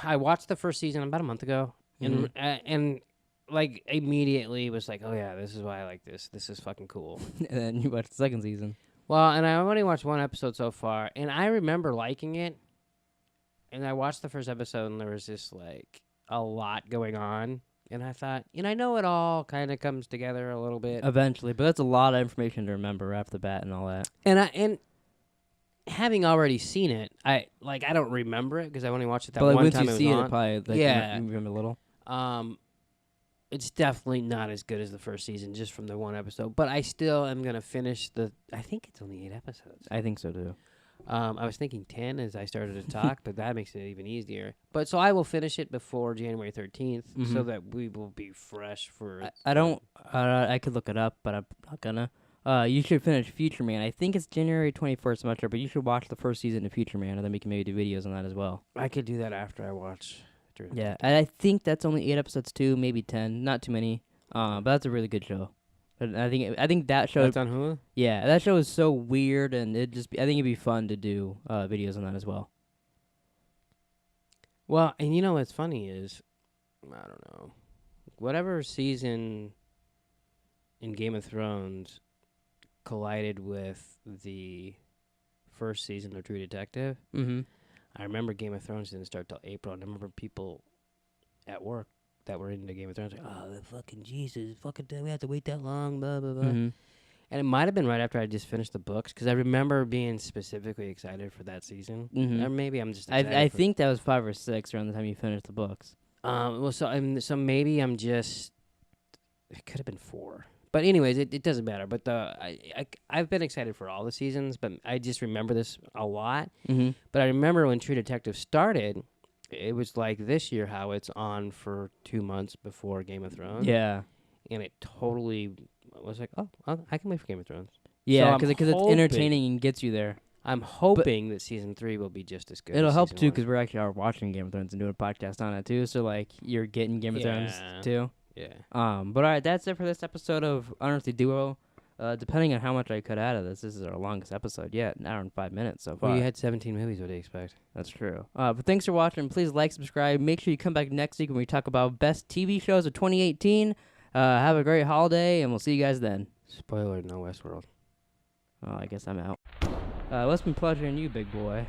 I watched the first season about a month ago, and like immediately was like, oh yeah, this is why I like this. This is fucking cool. And then you watch the second season. Well, and I only watched one episode so far, and I remember liking it. And I watched the first episode, and there was just like a lot going on, and I thought, I know it all kind of comes together a little bit. Eventually, but that's a lot of information to remember right off the bat and all that. And having already seen it, I don't remember it because I only watched it that But like, one once time you it was see it, on. it probably like, Yeah. you remember a little. It's definitely not as good as the first season just from the one episode, but I still am gonna finish I think it's only 8 episodes. I think so too. I was thinking 10 as I started to talk, but that makes it even easier. But so I will finish it before January 13th so that we will be fresh for. I don't. I could look it up, but I'm not gonna. You should finish Future Man. I think it's January 21st. I'm not sure, but you should watch the first season of Future Man, and then we can maybe do videos on that as well. I could do that after I watch. Yeah, and I think that's only 8 episodes too, maybe 10, not too many. But that's a really good show. But I think that show. That's on Hulu? Yeah, that show is so weird, and I think it'd be fun to do videos on that as well. Well, and you know what's funny is, I don't know, whatever season in Game of Thrones collided with the first season of True Detective. Mm-hmm. I remember Game of Thrones didn't start till April, and I remember people at work that were into Game of Thrones like, oh, the fucking Jesus, fucking we have to wait that long, blah, blah, blah. Mm-hmm. And it might have been right after I just finished the books, because I remember being specifically excited for that season. Mm-hmm. Or maybe I'm just excited I for think that was 5 or 6 around the time you finished the books. Well, so maybe I'm just. It could have been 4, but anyways, it doesn't matter. But I've been excited for all the seasons, but I just remember this a lot. Mm-hmm. But I remember when True Detective started, it was like this year how it's on for 2 months before Game of Thrones. Yeah. And it totally was like, oh, I can wait for Game of Thrones. Yeah, So because it's entertaining and gets you there. I'm hoping that season 3 will be just as good. It'll as help season too, 1. because we're actually watching Game of Thrones and doing a podcast on it too. So like you're getting Game of Thrones Yeah. too. Yeah. But all right, that's it for this episode of Unearthly Duo. Depending on how much I cut out of this is our longest episode yet, an hour and 5 minutes so far. Well, you had 17 movies. What do you expect? That's true. But thanks for watching. Please like, subscribe. Make sure you come back next week when we talk about best TV shows of 2018. Have a great holiday, and we'll see you guys then. Spoiler: no Westworld. Oh, I guess I'm out. It's been pleasuring you, big boy.